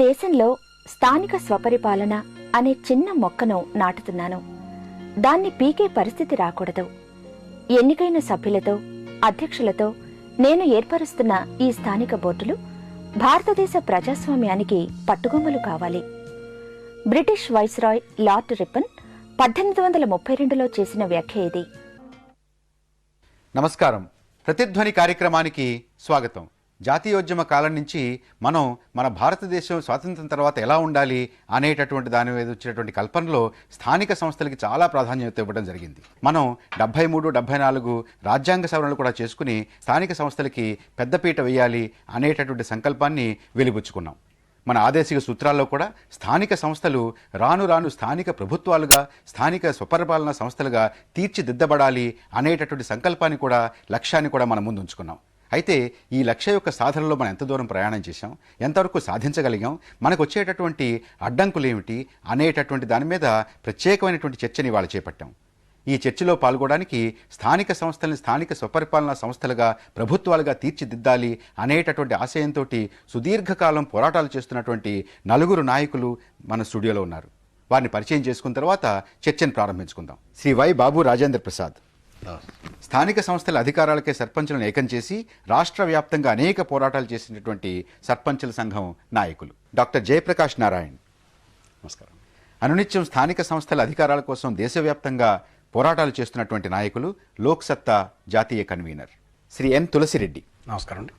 దేశంలో స్థానిక స్వపరిపాలన అనే చిన్న మొక్కను నాటుతున్నాను. దాన్ని పీకే పరిస్థితి రాకూడదు. ఎన్నికైన సభ్యులతో, అధ్యక్షులతో నేను ఏర్పరుస్తున్న ఈ స్థానిక బోర్డులు భారతదేశ ప్రజాస్వామ్యానికి పట్టుగొమ్మలు కావాలి. బ్రిటిష్ వైస్రాయ్ లార్డ్ రిప్పన్ 1832లో చేసిన వ్యాఖ్య ఇది. నమస్కారం. ప్రతిధ్వని కార్యక్రమానికి స్వాగతం. జాతీయోద్యమ కాలం నుంచి మనం మన భారతదేశం స్వాతంత్రం తర్వాత ఎలా ఉండాలి అనేటటువంటి దాని మీద వచ్చినటువంటి కల్పనలో స్థానిక సంస్థలకి చాలా ప్రాధాన్యత ఇవ్వడం జరిగింది. మనం 73, 74 రాజ్యాంగ సవరణలు కూడా చేసుకుని స్థానిక సంస్థలకి పెద్దపీట వేయాలి అనేటటువంటి సంకల్పాన్ని వెలిబుచ్చుకున్నాం. మన ఆదేశిక సూత్రాల్లో కూడా స్థానిక సంస్థలు రాను రాను స్థానిక ప్రభుత్వాలుగా, స్థానిక స్వపరిపాలనా సంస్థలుగా తీర్చిదిద్దబడాలి అనేటటువంటి సంకల్పాన్ని కూడా, లక్ష్యాన్ని కూడా మనం ముందు ఉంచుకున్నాం. అయితే ఈ లక్ష్య యొక్క సాధనలో మనం ఎంత దూరం ప్రయాణం చేశాం, ఎంతవరకు సాధించగలిగాం, మనకు వచ్చేటటువంటి అడ్డంకులు ఏమిటి అనేటటువంటి దాని మీద ప్రత్యేకమైనటువంటి చర్చని ఇవాళ చేపట్టాం. ఈ చర్చలో పాల్గొనడానికి స్థానిక సంస్థల్ని స్థానిక స్వపరిపాలనా సంస్థలుగా, ప్రభుత్వాలుగా తీర్చిదిద్దాలి అనేటటువంటి ఆశయంతో సుదీర్ఘకాలం పోరాటాలు చేస్తున్నటువంటి 4 నాయకులు మన స్టూడియోలో ఉన్నారు. వారిని పరిచయం చేసుకున్న తర్వాత చర్చను ప్రారంభించుకుందాం. శ్రీ వై బాబు రాజేంద్ర ప్రసాద్, స్థానిక సంస్థల అధికారాలకే సర్పంచులను ఏకం చేసి రాష్ట్ర వ్యాప్తంగా అనేక పోరాటాలు చేసినటువంటి సర్పంచుల సంఘం నాయకులు. డాక్టర్ జయప్రకాష్ నారాయణ్, నమస్కారం. అనునిత్యం స్థానిక సంస్థల అధికారాల కోసం దేశవ్యాప్తంగా పోరాటాలు చేస్తున్నటువంటి నాయకులు, లోక్ సత్తా జాతీయ కన్వీనర్ శ్రీ ఎన్ తులసిరెడ్డి, నమస్కారం అండి.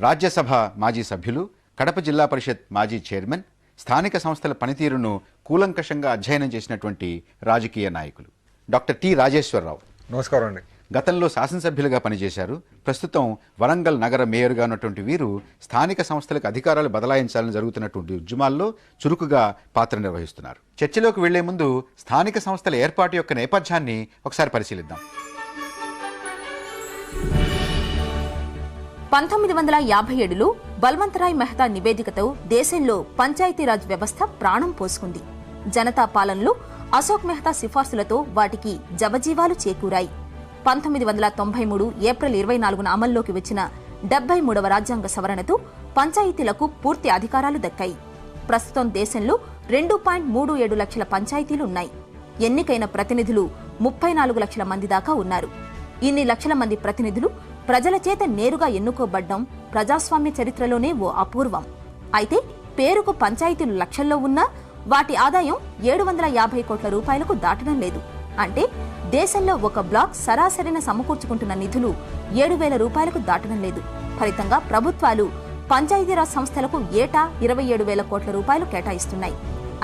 రాజ్యసభ మాజీ సభ్యులు, కడప జిల్లా పరిషత్ మాజీ చైర్మన్, స్థానిక సంస్థల పనితీరును కూలంకషంగా అధ్యయనం చేసినటువంటి రాజకీయ నాయకులు డాక్టర్ టి రాజేశ్వరరావు, నమస్కారం అండి. గతంలో శాసనసభ్యులుగా పనిచేశారు. ప్రస్తుతం వరంగల్ నగర మేయర్గా ఉన్నటువంటి వీరు స్థానిక సంస్థలకు అధికారాలు బదలాయించాలని జరుగుతున్నటువంటి ఉద్యమాల్లో చురుకుగా పాత్ర నిర్వహిస్తున్నారు. చర్చలోకి వెళ్లే ముందు స్థానిక సంస్థల ఏర్పాటు యొక్క నేపథ్యాన్ని ఒకసారి పరిశీలిద్దాం. 1957లో బల్వంతరాయ్ మెహతా నివేదికతో దేశంలో పంచాయతీరాజ్ వ్యవస్థ ప్రాణం పోసుకుంది. జనతా పాలనలో అశోక్ మెహతా సిఫార్సులతో వాటికి జవజీవాలు చేకూరాయి. 1993 ఏప్రిల్ 24న అమల్లోకి వచ్చిన 73వ రాజ్యాంగ సవరణతో పంచాయతీలకు పూర్తి అధికారాలు దక్కాయి. ప్రస్తుతం దేశంలో 2.37 లక్షల పంచాయతీలు ఉన్నాయి. ఎన్నికైన ప్రతినిధులు 34 లక్షల మంది దాకా ఉన్నారు. ఇన్ని లక్షల మంది ప్రతినిధులు ప్రజల చేత నేరుగా ఎన్నుకోబడ్డం ప్రజాస్వామ్య చరిత్రలోనే ఓ అపూర్వం. అయితే పేరుకు పంచాయతీలు లక్షల్లో ఉన్నా వాటి ఆదాయం 750 కోట్ల రూపాయలకు దాటడం లేదు. అంటే దేశంలో ఒక బ్లాక్ సరాసరిన సమకూర్చుకుంటున్న నిధులు 7,000 రూపాయలకు దాటడం లేదు. ఫలితంగా ప్రభుత్వాలు పంచాయతీరాజ్ సంస్థలకు ఏటా 27,000 కోట్ల రూపాయలు కేటాయిస్తున్నాయి.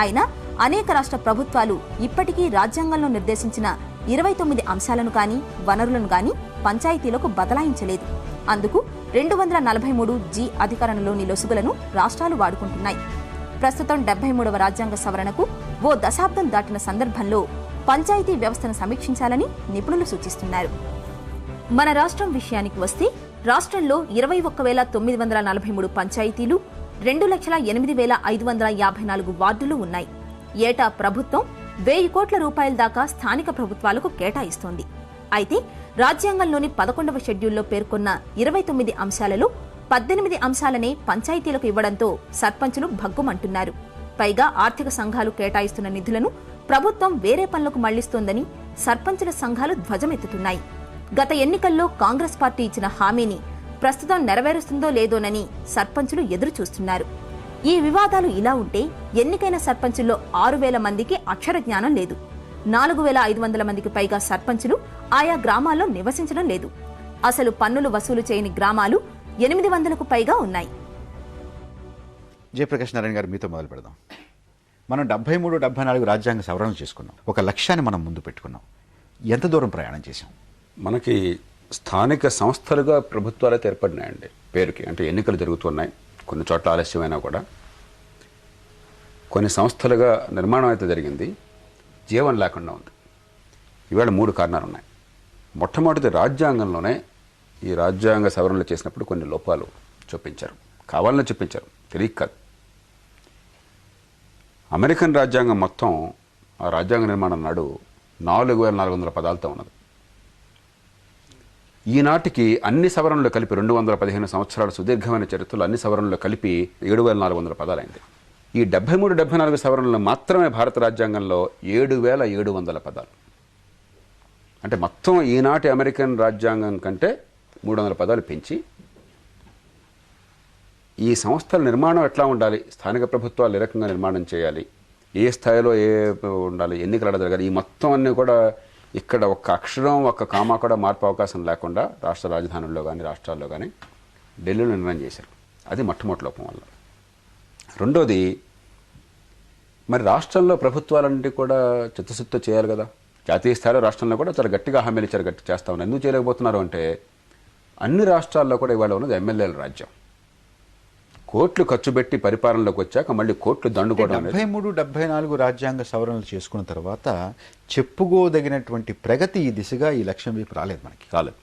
అయినా అనేక రాష్ట్ర ప్రభుత్వాలు ఇప్పటికీ రాజ్యాంగంలో నిర్దేశించిన 29 అంశాలను గాని, వనరులను గాని పంచాయతీలకు బదలాయించలేదు. అందుకు 243G అధికరణలోని లొసుగులను రాష్ట్రాలు వాడుకుంటున్నాయి. ప్రస్తుతం 73వ రాజ్యాంగ సవరణకు ఓ దశాబ్దం దాటిన సందర్భంలో పంచాయతీ వ్యవస్థను సమీక్షించాలని నిపుణులు సూచిస్తున్నారు. మన రాష్ట్రం విషయానికి వస్తే రాష్ట్రంలో 21,943 పంచాయతీలు, 2,08,554 వార్డులు ఉన్నాయి. ఏటా ప్రభుత్వం 1,000 కోట్ల రూపాయల దాకా స్థానిక ప్రభుత్వాలకు కేటాయిస్తోంది. అయితే రాజ్యాంగంలోని 11వ షెడ్యూల్లో పేర్కొన్న 29 అంశాలలో 18 అంశాలనే పంచాయతీలకు ఇవ్వడంతో సర్పంచులు భగ్గుమంటున్నారు. పైగా ఆర్థిక సంఘాలు కేటాయిస్తున్న నిధులను ప్రభుత్వం వేరే పనులకు మళ్లిస్తోందని సర్పంచుల సంఘాలు ధ్వజమెత్తుతున్నాయి. గత ఎన్నికల్లో కాంగ్రెస్ పార్టీ ఇచ్చిన హామీని ప్రస్తుతం నెరవేరుస్తుందో లేదోనని సర్పంచులు ఎదురు చూస్తున్నారు. ఈ వివాదాలు ఇలా ఉంటే ఎన్నికైన సర్పంచుల్లో 6,000 మందికి అక్షర జ్ఞానం లేదు. 4,500 మందికి పైగా సర్పంచులు ఆయా గ్రామాల్లో నివసించడం లేదు. అసలు పన్నులు వసూలు చేయని గ్రామాలు 800కు పైగా ఉన్నాయి. జయప్రకాష్ నారాయణ గారు, మీతో మొదలు పెడదాం. మనం 73, 74 రాజ్యాంగ సవరణలు చేసుకున్నాం. ఒక లక్ష్యాన్ని మనం ముందు పెట్టుకున్నాం. ఎంత దూరం ప్రయాణం చేశాం? మనకి స్థానిక సంస్థలుగా ప్రభుత్వాలైతే ఏర్పడినాయండి పేరుకి. అంటే ఎన్నికలు జరుగుతున్నాయి, కొన్ని చోట్ల ఆలస్యమైనా కూడా కొన్ని సంస్థలుగా నిర్మాణం అయితే జరిగింది. జీవం లేకుండా ఉంది. ఈవేళ 3 కారణాలు ఉన్నాయి. మొట్టమొదటిది రాజ్యాంగంలోనే ఈ రాజ్యాంగ సవరణలు చేసినప్పుడు కొన్ని లోపాలు చూపించారు. కావాలని చూపించారు, తెలియక కాదు. అమెరికన్ రాజ్యాంగం మొత్తం ఆ రాజ్యాంగ నిర్మాణం నాడు 4,400 పదాలతో ఉన్నది. ఈనాటికి అన్ని సవరణలు కలిపి 215 సంవత్సరాల సుదీర్ఘమైన చరిత్రలో అన్ని సవరణలు కలిపి 7,400 పదాలైంది. ఈ 73-74 సవరణలు మాత్రమే భారత రాజ్యాంగంలో 7,700 పదాలు. అంటే మొత్తం ఈనాటి అమెరికన్ రాజ్యాంగం కంటే 300 పదాలు పెంచి ఈ సంస్థల నిర్మాణం ఎట్లా ఉండాలి, స్థానిక ప్రభుత్వాలు ఏ రకంగా నిర్మాణం చేయాలి, ఏ స్థాయిలో ఏ ఉండాలి, ఎన్నికలు జరగాలి, ఈ మొత్తం అన్నీ కూడా ఇక్కడ ఒక్క అక్షరం ఒక్క కామా కూడా మార్పు అవకాశం లేకుండా రాష్ట్ర రాజధానుల్లో కానీ రాష్ట్రాల్లో కానీ ఢిల్లీలో నిర్ణయం చేశారు. అది మొట్టమొదటి లోపం వల్ల. రెండోది, మరి రాష్ట్రంలో ప్రభుత్వాలన్నింటి కూడా చిత్తశుద్ధితో చేయాలి కదా. జాతీయ స్థాయిలో రాష్ట్రంలో కూడా చాలా గట్టిగా హామీలు ఇచ్చారు, గట్టి చేస్తా ఉన్నారు. ఎందుకు చేయలేకపోతున్నారు అంటే అన్ని రాష్ట్రాల్లో కూడా ఇవాళ ఉన్నది ఎమ్మెల్యేల రాజ్యం. కోట్లు ఖర్చు పెట్టి పరిపాలనలోకి వచ్చాక మళ్ళీ కోట్లు దండుకోవడం. 73-74 రాజ్యాంగ సవరణలు చేసుకున్న తర్వాత చెప్పుకోదగినటువంటి ప్రగతి ఈ దిశగా ఈ లక్ష్యం వైపు రాలేదు, మనకి రాలేదు.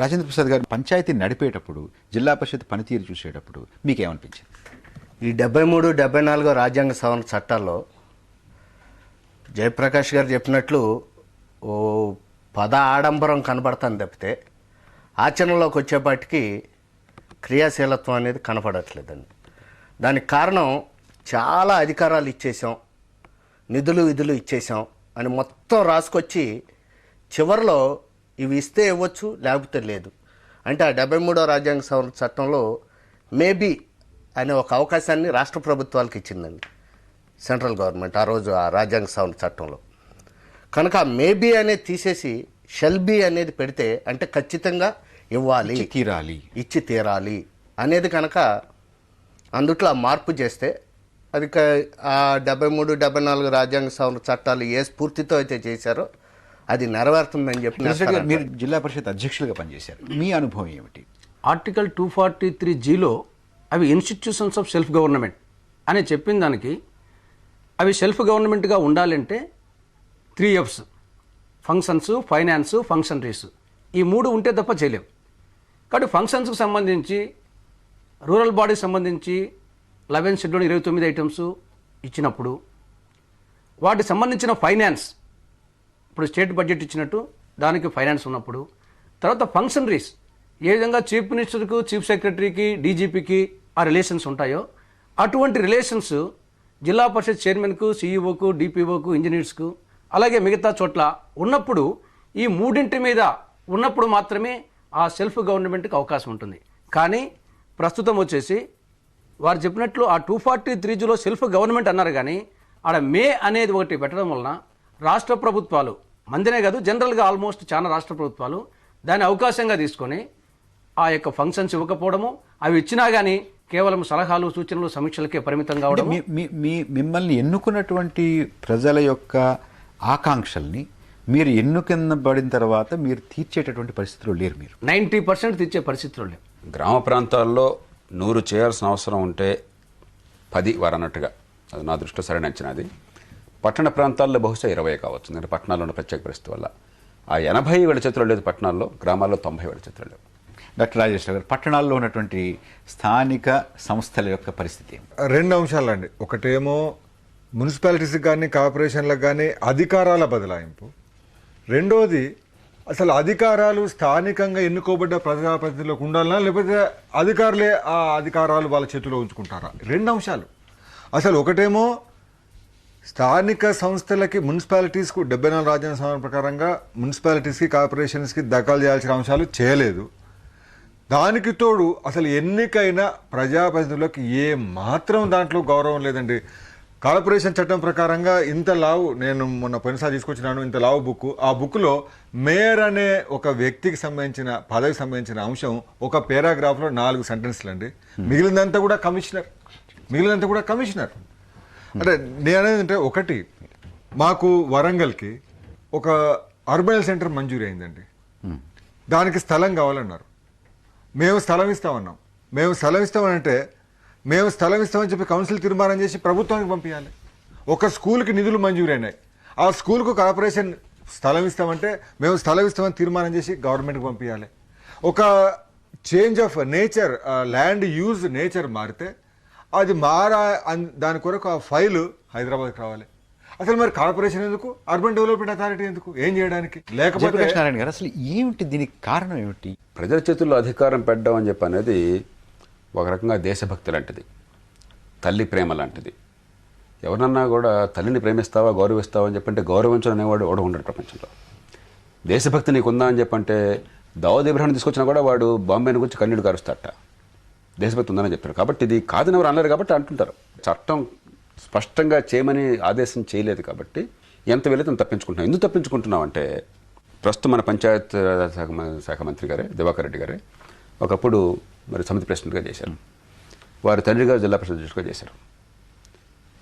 రాజేంద్ర ప్రసాద్ గారు పంచాయతీ నడిపేటప్పుడు, జిల్లా పరిషత్ పనితీరు చూసేటప్పుడు మీకేమనిపించింది? ఈ 73-74 రాజ్యాంగ సవరణ చట్టాల్లో జయప్రకాష్ గారు చెప్పినట్లు ఓ పద ఆడంబరం కనబడుతుంది తప్పితే ఆచరణలోకి వచ్చేపాటికి క్రియాశీలత్వం అనేది కనపడట్లేదండి. దానికి కారణం చాలా అధికారాలు ఇచ్చేసాం, నిధులు విధులు ఇచ్చేసాం అని మొత్తం రాసుకొచ్చి చివరిలో ఇవి ఇస్తే ఇవ్వచ్చు లేకపోతే లేదు. అంటే ఆ 73వ రాజ్యాంగ సవరణ చట్టంలో మేబీ అనే ఒక అవకాశాన్ని రాష్ట్ర ప్రభుత్వాలకు ఇచ్చిందండి సెంట్రల్ గవర్నమెంట్ ఆ రోజు ఆ రాజ్యాంగ సవరణ చట్టంలో. కనుక ఆ మేబీ అనేది తీసేసి షెల్ బీ అనేది పెడితే అంటే ఖచ్చితంగా ఇవ్వాలి, ఇచ్చి తీరాలి అనేది కనుక అందుట్లో ఆ మార్పు చేస్తే అది ఆ 73-74 రాజ్యాంగ సవరణ చట్టాలు ఏ స్ఫూర్తితో అయితే చేశారో అది నెరవేరుతుందని చెప్పి. మీరు జిల్లా పరిషత్ అధ్యక్షులుగా పనిచేశారు, మీ అనుభవం ఏమిటి? ఆర్టికల్ 243Gలో అవి ఇన్స్టిట్యూషన్స్ ఆఫ్ సెల్ఫ్ గవర్నమెంట్ అని చెప్పిన దానికి అవి సెల్ఫ్ గవర్నమెంట్గా ఉండాలంటే 3 Fs ఫంక్షన్స్, ఫైనాన్స్, ఫంక్షనరీస్, ఈ 3 ఉంటే తప్ప చేయలేవు. కాబట్టి ఫంక్షన్స్కి సంబంధించి రూరల్ బాడీకి సంబంధించి 11 షెడ్యూల్ 29 ఐటమ్స్ ఇచ్చినప్పుడు వాటికి సంబంధించిన ఫైనాన్స్ ఇప్పుడు స్టేట్ బడ్జెట్ ఇచ్చినట్టు దానికి ఫైనాన్స్ ఉన్నప్పుడు, తర్వాత ఫంక్షనరీస్ ఏ విధంగా చీఫ్ మినిస్టర్కు, చీఫ్ సెక్రటరీకి, డీజీపీకి ఆ రిలేషన్స్ ఉంటాయో అటువంటి రిలేషన్స్ జిల్లా పరిషత్ చైర్మన్కు, సీఈఓకు, డిపిఓకు, ఇంజనీర్స్కు అలాగే మిగతా చోట్ల ఉన్నప్పుడు ఈ 3 మీద ఉన్నప్పుడు మాత్రమే ఆ సెల్ఫ్ గవర్నమెంట్కి అవకాశం ఉంటుంది. కానీ ప్రస్తుతం వచ్చేసి వారు చెప్పినట్లు ఆ 243Gలో సెల్ఫ్ గవర్నమెంట్ అన్నారు, కానీ ఆడ మే అనేది ఒకటి పెట్టడం వలన రాష్ట్ర ప్రభుత్వాలు మందినే కాదు జనరల్గా ఆల్మోస్ట్ చాలా రాష్ట్ర ప్రభుత్వాలు దాన్ని అవకాశంగా తీసుకొని ఆ యొక్క ఫంక్షన్స్ ఇవ్వకపోవడము, అవి ఇచ్చినా కానీ కేవలం సలహాలు, సూచనలు, సమీక్షలకే పరిమితం కావడం. మిమ్మల్ని ఎన్నుకున్నటువంటి ప్రజల యొక్క ఆకాంక్షల్ని మీరు ఎన్నుకబడిన తర్వాత మీరు తీర్చేటటువంటి పరిస్థితుల్లో లేరు. మీరు 90% తీర్చే పరిస్థితుల్లో లేరు. గ్రామ ప్రాంతాల్లో 100 చేయాల్సిన అవసరం ఉంటే 10 వారన్నట్టుగా, అది నా దృష్టిలో సరైన అంచనాది. పట్టణ ప్రాంతాల్లో బహుశా 20 కావచ్చు, ఎందుకంటే పట్టణాల్లో ఉన్న ప్రత్యేక పరిస్థితి వల్ల. ఆ 80 వీళ్ళ చేతిలో లేదు పట్టణాల్లో, గ్రామాల్లో 90 వీళ్ళ చేతిలో లేవు. డాక్టర్ రాజేశ్వర గారు, పట్టణాల్లో ఉన్నటువంటి స్థానిక సంస్థల యొక్క పరిస్థితి? 2 అంశాలండి. ఒకటేమో మున్సిపాలిటీస్కి కానీ కార్పొరేషన్లకు కానీ అధికారాల బదలాయింపు. రెండోది, అసలు అధికారాలు స్థానికంగా ఎన్నుకోబడ్డ ప్రజాప్రతినిధులకు ఉండాలన్నా లేకపోతే అధికారులే ఆ అధికారాలు వాళ్ళ చేతిలో ఉంచుకుంటారా? 2 అంశాలు. అసలు ఒకటేమో స్థానిక సంస్థలకి, మున్సిపాలిటీస్కు 74 రాజ్యాంగ సవరణ ప్రకారంగా మున్సిపాలిటీస్కి, కార్పొరేషన్స్కి దఖలు చేయాల్సిన అంశాలు చేయలేదు. దానికి తోడు అసలు ఎన్నికైన ప్రజాప్రతినిధులకు ఏ మాత్రం దాంట్లో గౌరవం లేదండి. కార్పొరేషన్ చట్టం ప్రకారంగా ఇంత లావు, నేను మొన్న పోయినసారి తీసుకొచ్చినాను, ఇంత లావు బుక్. ఆ బుక్లో మేయర్ అనే ఒక వ్యక్తికి సంబంధించిన, పదవికి సంబంధించిన అంశం ఒక పేరాగ్రాఫ్లో 4 సెంటెన్స్లు అండి. మిగిలినంతా కూడా కమిషనర్. అంటే నేనేంటంటే, ఒకటి, మాకు వరంగల్కి ఒక అర్బన్ సెంటర్ మంజూరు అయిందండి. దానికి స్థలం కావాలన్నారు. మేము స్థలం ఇస్తామన్నాం. మేము స్థలం ఇస్తామని చెప్పి కౌన్సిల్ తీర్మానం చేసి ప్రభుత్వానికి పంపించాలి. ఒక స్కూల్కి నిధులు మంజూరైనాయి, ఆ స్కూల్కు కార్పొరేషన్ స్థలం ఇస్తామంటే మేము స్థలం ఇస్తామని తీర్మానం చేసి గవర్నమెంట్కి పంపించాలి. ఒక change of nature, land use nature మారితే అది దాని కొరకు ఆ ఫైలు హైదరాబాద్కి రావాలి. అసలు మరి కార్పొరేషన్ ఎందుకు, అర్బన్ డెవలప్మెంట్ అథారిటీ ఎందుకు, ఏం చేయడానికి? లేకపోతే అసలు ఏమిటి దీనికి కారణం ఏమిటి? ప్రజల చేతుల్లో అధికారం పెట్టడం అని చెప్పి అనేది ఒక రకంగా దేశభక్తి లాంటిది, తల్లి ప్రేమ లాంటిది. ఎవరన్నా కూడా తల్లిని ప్రేమిస్తావా గౌరవిస్తావా అని చెప్పంటే గౌరవించడం అనేవాడు ఎవడు ఉండడు ప్రపంచంలో. దేశభక్తి నీకుందా అని చెప్పంటే దావూద్ ఇబ్రాహిం తీసుకొచ్చినా కూడా వాడు బాంబేని గురించి కన్నీడు కారుస్తాట, దేశభక్తి ఉందని చెప్పారు. కాబట్టి ఇది కాదని ఎవరు అనలేరు కాబట్టి అంటుంటారు. చట్టం స్పష్టంగా చేయమని ఆదేశం చేయలేదు కాబట్టి ఎంత వెళ్ళితే అంత తప్పించుకుంటున్నాం. ఎందుకు తప్పించుకుంటున్నాం అంటే ప్రస్తుతం మన పంచాయత్ శాఖ మంత్రి గారే దివాకర్ రెడ్డి గారే ఒకప్పుడు మరి సమితి ప్రెసిడెంట్గా చేశారు. వారి తండ్రి గారు జిల్లా పరిషత్ అధ్యక్షుడిగా చేశారు.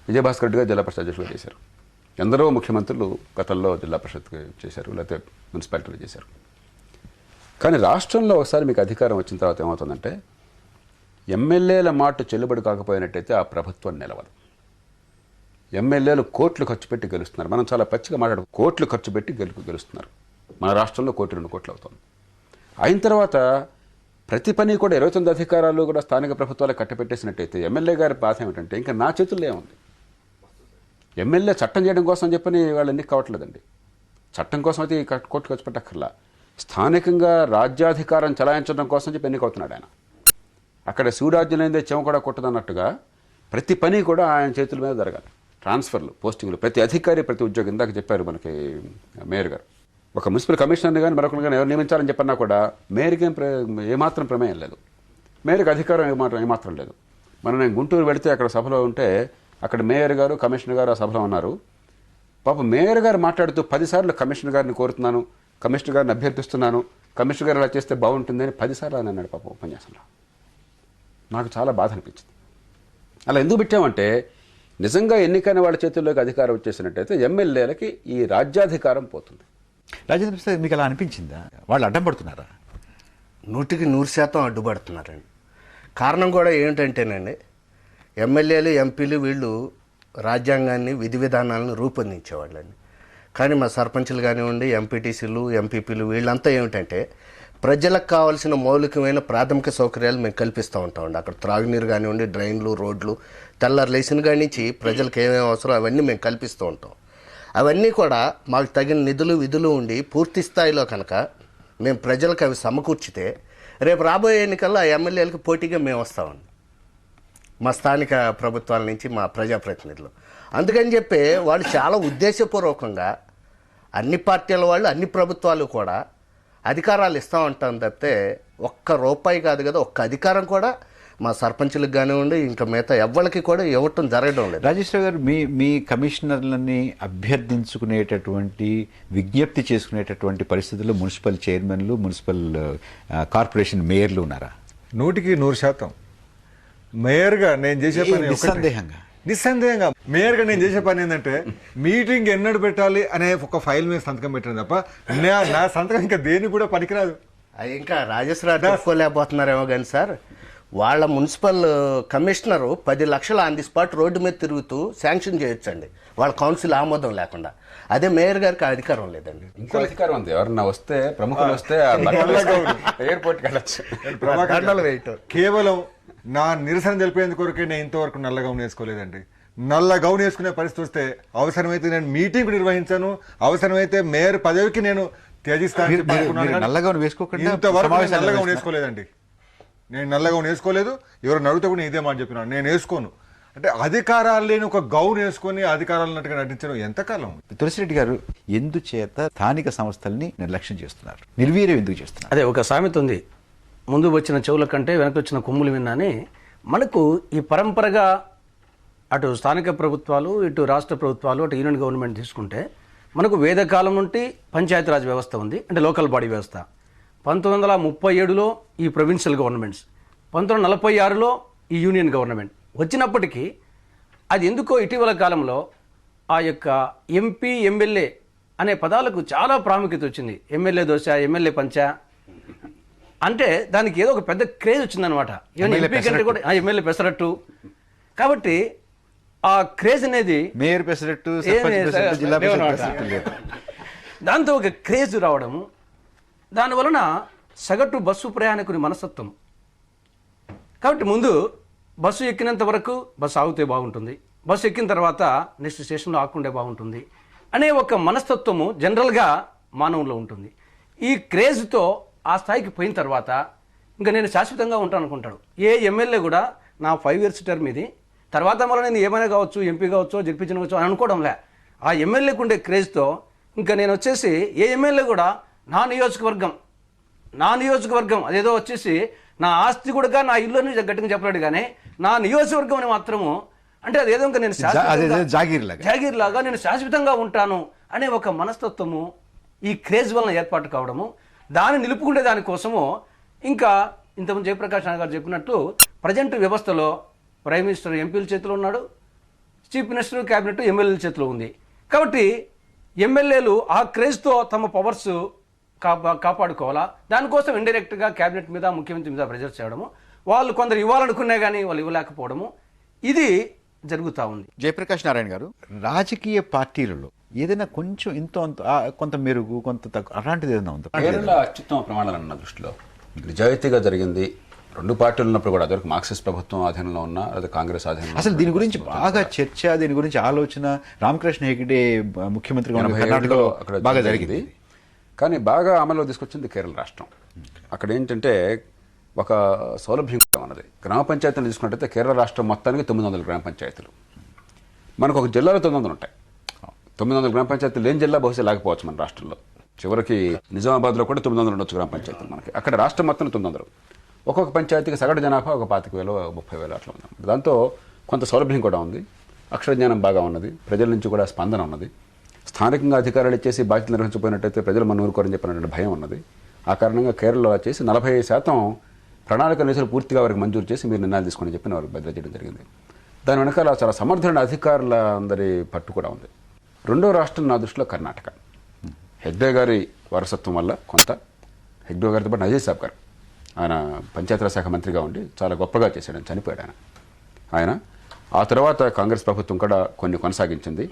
విజయభాస్కర్ రెడ్డి గారు జిల్లా పరిషత్ అధ్యక్షుడిగా చేశారు. ఎందరో ముఖ్యమంత్రులు గతంలో జిల్లా పరిషత్కి చేశారు, లేకపోతే మున్సిపాలిటీలో చేశారు. కానీ రాష్ట్రంలో ఒకసారి మీకు అధికారం వచ్చిన తర్వాత ఏమవుతుందంటే ఎమ్మెల్యేల మాట చెల్లుబడి కాకపోయినట్టయితే ఆ ప్రభుత్వం నిలవదు. ఎమ్మెల్యేలు కోట్లు ఖర్చు పెట్టి గెలుస్తున్నారు. మనం చాలా పచ్చిగా మాట్లాడు, కోట్లు ఖర్చు పెట్టి గెలుస్తున్నారు. మన రాష్ట్రంలో 1-2 కోట్లు అవుతుంది. అయిన తర్వాత ప్రతి పని కూడా 29 అధికారాలు కూడా స్థానిక ప్రభుత్వాలకు కట్టపెట్టేసినట్టయితే ఎమ్మెల్యే గారి బాధ ఏమిటంటే ఇంకా నా చేతుల్లో ఏముంది. ఎమ్మెల్యే చట్టం చేయడం కోసం చెప్పని వాళ్ళు ఎన్నిక కావట్లేదండి. చట్టం కోసం అయితే కోట్లు ఖర్చు పెట్టక్కర్లా, స్థానికంగా రాజ్యాధికారం చలాయించడం కోసం చెప్పి ఎన్నికవుతున్నాడు ఆయన. అక్కడ శివరాజ్యం లేదే చెమ కూడా కొట్టదన్నట్టుగా ప్రతి పని కూడా ఆయన చేతుల మీద జరగాలి. ట్రాన్స్ఫర్లు, పోస్టింగ్లు, ప్రతి అధికారి ప్రతి ఉద్యోగి. ఇందాక చెప్పారు మనకి మేయర్ గారు, ఒక మున్సిపల్ కమిషనర్ని కానీ మరొకరిని కానీ ఎవరు నియమించాలని చెప్పన్నా కూడా మేయర్కి ఏమాత్రం ప్రమేయం లేదు. మేయర్కి అధికారం ఏమాత్రం లేదు. నేను గుంటూరు వెళితే అక్కడ సభలో ఉంటే అక్కడ మేయర్ గారు కమిషనర్ గారు ఆ సభలో ఉన్నారు. పాపం మేయర్ గారు మాట్లాడుతూ 10 సార్లు కమిషనర్ గారిని కోరుతున్నాను, కమిషనర్ గారిని అభ్యర్థిస్తున్నాను, కమిషనర్ గారు ఇలా చేస్తే బాగుంటుందని 10 సార్లు అని అన్నాడు పాపం ఉపన్యాసంలో. నాకు చాలా బాధ అనిపించింది. అలా ఎందుకు పెట్టామంటే నిజంగా ఎన్నికైన వాళ్ళ చేతుల్లోకి అధికారం వచ్చేసినట్టయితే ఎమ్మెల్యేలకి ఈ రాజ్యాధికారం పోతుంది. రాజేంద్ర ప్రసాద్ మీకు అలా అనిపించిందా? వాళ్ళు అడ్డం పడుతున్నారా? 100% అడ్డుపడుతున్నారండి. కారణం కూడా ఏంటంటేనండి, ఎమ్మెల్యేలు ఎంపీలు వీళ్ళు రాజ్యాంగాన్ని విధి విధానాలను రూపొందించేవాళ్ళండి. కానీ మా సర్పంచులు కానివ్వండి, ఎంపీటీసీలు ఎంపీపీలు వీళ్ళంతా ఏమిటంటే ప్రజలకు కావాల్సిన మౌలికమైన ప్రాథమిక సౌకర్యాలు మేము కల్పిస్తూ ఉంటామండి. అక్కడ త్రాగునీరు కానివ్వండి, డ్రైన్లు, రోడ్లు, తెల్లారు లేచిన కాడి నుంచి ప్రజలకు ఏమేమి అవసరం అవన్నీ మేము కల్పిస్తూ ఉంటాం. అవన్నీ కూడా మాకు తగిన నిధులు విధులు ఉండి పూర్తి స్థాయిలో కనుక మేము ప్రజలకు అవి సమకూర్చితే రేపు రాబోయే ఎన్నికల్లో ఆ ఎమ్మెల్యేలకు పోటీగా మేము వస్తామండి, మా స్థానిక ప్రభుత్వాల నుంచి మా ప్రజాప్రతినిధులు. అందుకని చెప్పి వాళ్ళు చాలా ఉద్దేశపూర్వకంగా అన్ని పార్టీల వాళ్ళు అన్ని ప్రభుత్వాలు కూడా అధికారాలు ఇస్తూ ఉంటాం తప్పితే ఒక్క రూపాయి కాదు కదా, ఒక్క అధికారం కూడా మా సర్పంచులకు కానివ్వండి ఇంకా మిగతా ఎవరికి కూడా ఇవ్వటం జరగడం లేదు. రాజేశ్వర గారు, మీ కమిషనర్లని అభ్యర్థించుకునేటటువంటి విజ్ఞప్తి చేసుకునేటటువంటి పరిస్థితుల్లో మున్సిపల్ చైర్మన్లు, మున్సిపల్ కార్పొరేషన్ మేయర్లు ఉన్నారా? 100% మేయర్గా నేను చేసే పని నిస్సందేహంగా మేయర్గా నేను చేసే పని ఏంటంటే మీటింగ్ ఎన్నడు పెట్టాలి అనే ఒక ఫైల్ మీద సంతకం పెట్టాను తప్ప నా సంతకం ఇంకా దేని కూడా పనికిరాదు. అది ఇంకా రాజేశ్వరరావు తప్పుకోలేకపోతున్నారేమో కానీ సార్, వాళ్ళ మున్సిపల్ కమిషనరు 10 లక్షలు ఆన్ ది స్పాట్ రోడ్డు మీద తిరుగుతూ శాంక్షన్ చేయొచ్చండి వాళ్ళ కౌన్సిల్ ఆమోదం లేకుండా. అదే మేయర్ గారికి ఆ అధికారం లేదండి. ఇంకో అధికారం ఉంది, ఎవరన్నా వస్తే ప్రముఖులు వస్తే ఎయిర్పోర్ట్కి వెళ్ళచ్చు. కేవలం నా నిరసన తెలిపేందుకు కొరకే నేను ఇంతవరకు నల్ల గౌన్ వేసుకోలేదండి. నల్ల గౌన్ వేసుకునే పరిస్థితి వస్తే అవసరమైతే నేను మీటింగ్ నిర్వహించాను, అవసరమైతే మేయర్ పదవికి నేను త్యజిస్తాను. నల్లగౌన్ వేసుకోకండి. ఇంతవరకు నల్ల గౌన్ వేసుకోలేదండి. నేను నల్ల గౌన్ వేసుకోలేదు. ఎవరు నడుగుతా కూడా ఇదే మాట చెప్పినాను, నేను వేసుకోను. అంటే అధికారాలు లేని ఒక గౌన్ వేసుకొని అధికారాలు ఉన్నట్టుగా నటించడం ఎంతకాలం? తులసిరెడ్డి గారు, ఎందుచేత స్థానిక సంస్థల్ని నిర్లక్ష్యం చేస్తున్నారు, నిర్వీర్యం ఎందుకు చేస్తున్నారు? అదే ఒక సామెత ఉంది, ముందు వచ్చిన చెవుల కంటే వెనక్కి వచ్చిన కొమ్ములు విన్నాని. మనకు ఈ పరంపరగా అటు స్థానిక ప్రభుత్వాలు, ఇటు రాష్ట్ర ప్రభుత్వాలు, అటు యూనియన్ గవర్నమెంట్ తీసుకుంటే మనకు వేదకాలం నుండి పంచాయతీరాజ్ వ్యవస్థ ఉంది, అంటే లోకల్ బాడీ వ్యవస్థ. 1937లో ఈ ప్రొవిన్షియల్ గవర్నమెంట్స్, 1946లో ఈ యూనియన్ గవర్నమెంట్ వచ్చినప్పటికీ అది ఎందుకో ఇటీవల కాలంలో ఆ యొక్క ఎంపీ ఎమ్మెల్యే అనే పదాలకు చాలా ప్రాముఖ్యత వచ్చింది. ఎమ్మెల్యే దోశ, ఎమ్మెల్యే పంచ అంటే దానికి ఏదో ఒక పెద్ద క్రేజ్ వచ్చిందనమాట. ఎంపీ కంటే కూడా ఎమ్మెల్యే పెసరట్టు. కాబట్టి ఆ క్రేజ్ అనేది మేయర్ పెసరట్టు, దాంతో ఒక క్రేజ్ రావడము, దానివలన సగటు బస్సు ప్రయాణికుని మనస్తత్వం. కాబట్టి ముందు బస్సు ఎక్కినంత వరకు బస్సు ఆగితే బాగుంటుంది, బస్సు ఎక్కిన తర్వాత నెక్స్ట్ స్టేషన్లో ఆకుండే బాగుంటుంది అనే ఒక మనస్తత్వము జనరల్గా మానవుల్లో ఉంటుంది. ఈ క్రేజ్తో ఆ స్థాయికి పోయిన తర్వాత ఇంకా నేను శాశ్వతంగా ఉంటాను అనుకుంటాడు. ఏ ఎమ్మెల్యే కూడా నా 5 years టర్మ్ ఇది, తర్వాత మళ్ళీ నేను ఏమైనా కావచ్చు, ఎంపీ కావచ్చు, జడ్పీ కావచ్చు అని అనుకోవడంలే. ఆ ఎమ్మెల్యేకు ఉండే క్రేజ్తో ఇంకా నేను వచ్చేసి ఏ ఎమ్మెల్యే కూడా నా నియోజకవర్గం అదేదో వచ్చేసి నా ఆస్తి కూడా నా ఇల్లు అని గట్టిగా చెప్పలేడు, కానీ నా నియోజకవర్గం అని మాత్రము అంటే అదేదో ఇంకా నేను జాగీర్ లాగా నేను శాశ్వతంగా ఉంటాను అనే ఒక మనస్తత్వము ఈ క్రేజ్ వలన ఏర్పాటు కావడము, దాన్ని నిలుపుకునే దానికోసము ఇంకా ఇంతకుముందు జయప్రకాష్ నారాయణ గారు చెప్పినట్టు ప్రజెంట్ వ్యవస్థలో ప్రైమ్ మినిస్టర్ ఎంపీల చేతిలో ఉన్నాడు, చీఫ్ మినిస్టర్ క్యాబినెట్ ఎమ్మెల్యేల చేతిలో ఉంది. కాబట్టి ఎమ్మెల్యేలు ఆ క్రేజ్తో తమ పవర్స్ కాపాడుకోవాలా, దానికోసం ఇండైరెక్ట్గా క్యాబినెట్ మీద, ముఖ్యమంత్రి మీద ప్రెజర్ చేయడము, వాళ్ళు కొందరు ఇవ్వాలనుకున్నా కానీ వాళ్ళు ఇవ్వలేకపోవడము, ఇది జరుగుతూ ఉంది. జయప్రకాష్ నారాయణ గారు, రాజకీయ పార్టీలలో ఏదైనా కొంచెం కొంత మెరుగు, కొంత తక్కువ అలాంటిది ఏదైనా ఉందా? కేరళ అత్యుత్తమ ప్రమాణాలు అన్న దృష్టిలో నిజాయితీగా జరిగింది. 2 పార్టీలు ఉన్నప్పుడు కూడా అదివరకు మార్క్సిస్ట్ ప్రభుత్వం ఆధీనంలో ఉన్నా లేదా కాంగ్రెస్ ఆధీనంలో, అసలు దీని గురించి బాగా చర్చ, దీని గురించి ఆలోచన రామకృష్ణ హెగ్డే ముఖ్యమంత్రిగా కర్ణాటకలో అక్కడ బాగా జరిగింది. కానీ బాగా అమల్లో తీసుకొచ్చింది కేరళ రాష్ట్రం. అక్కడ ఏంటంటే ఒక సౌలభ్యం అన్నది. గ్రామ పంచాయతీలు తీసుకున్నట్టయితే కేరళ రాష్ట్రం మొత్తానికి 900 గ్రామ పంచాయతీలు. మనకు ఒక జిల్లాలో 900 ఉంటాయి. 900 గ్రామ పంచాయతీలు లేని జిల్లా బహుశా లేకపోవచ్చు మన రాష్ట్రంలో. చివరికి నిజామాబాద్లో కూడా 900 ఉండొచ్చు గ్రామ పంచాయతీలు మనకి. అక్కడ రాష్ట్రం మొత్తం 900. ఒక్కొక్క పంచాయతీకి సగటు జనాభా ఒక 25,000 30,000 అట్లా ఉంది. దాంతో కొంత సౌలభ్యం కూడా ఉంది, అక్షర జ్ఞానం బాగా ఉన్నది, ప్రజల నుంచి కూడా స్పందన ఉన్నది. స్థానికంగా అధికారులు ఇచ్చేసి బాధ్యత నిర్వహించకపోయినట్టయితే ప్రజలు మన ఊరుకోరని చెప్పినటువంటి భయం ఉన్నది. ఆ కారణంగా కేరళలో వచ్చేసి 40% ప్రణాళిక నిధులు పూర్తిగా వారికి మంజూరు చేసి మీరు నిర్ణయాలు తీసుకొని చెప్పి వారికి బదిలీ చేయడం జరిగింది. దాని వెనకాల చాలా సమర్థమైన అధికారుల అందరి పట్టు కూడా ఉంది. రెండో రాష్ట్రం నా దృష్టిలో కర్ణాటక. హెగ్డే గారి వారసత్వం వల్ల కొంత, హెగ్డే గారితో పాటు నజీర్ సాబ్ గారు, ఆయన పంచాయతీరాజ్ శాఖ మంత్రిగా ఉండి చాలా గొప్పగా చేశాడు, చనిపోయాడు ఆయన. ఆ తర్వాత కాంగ్రెస్ ప్రభుత్వం కూడా కొన్ని కొనసాగించింది.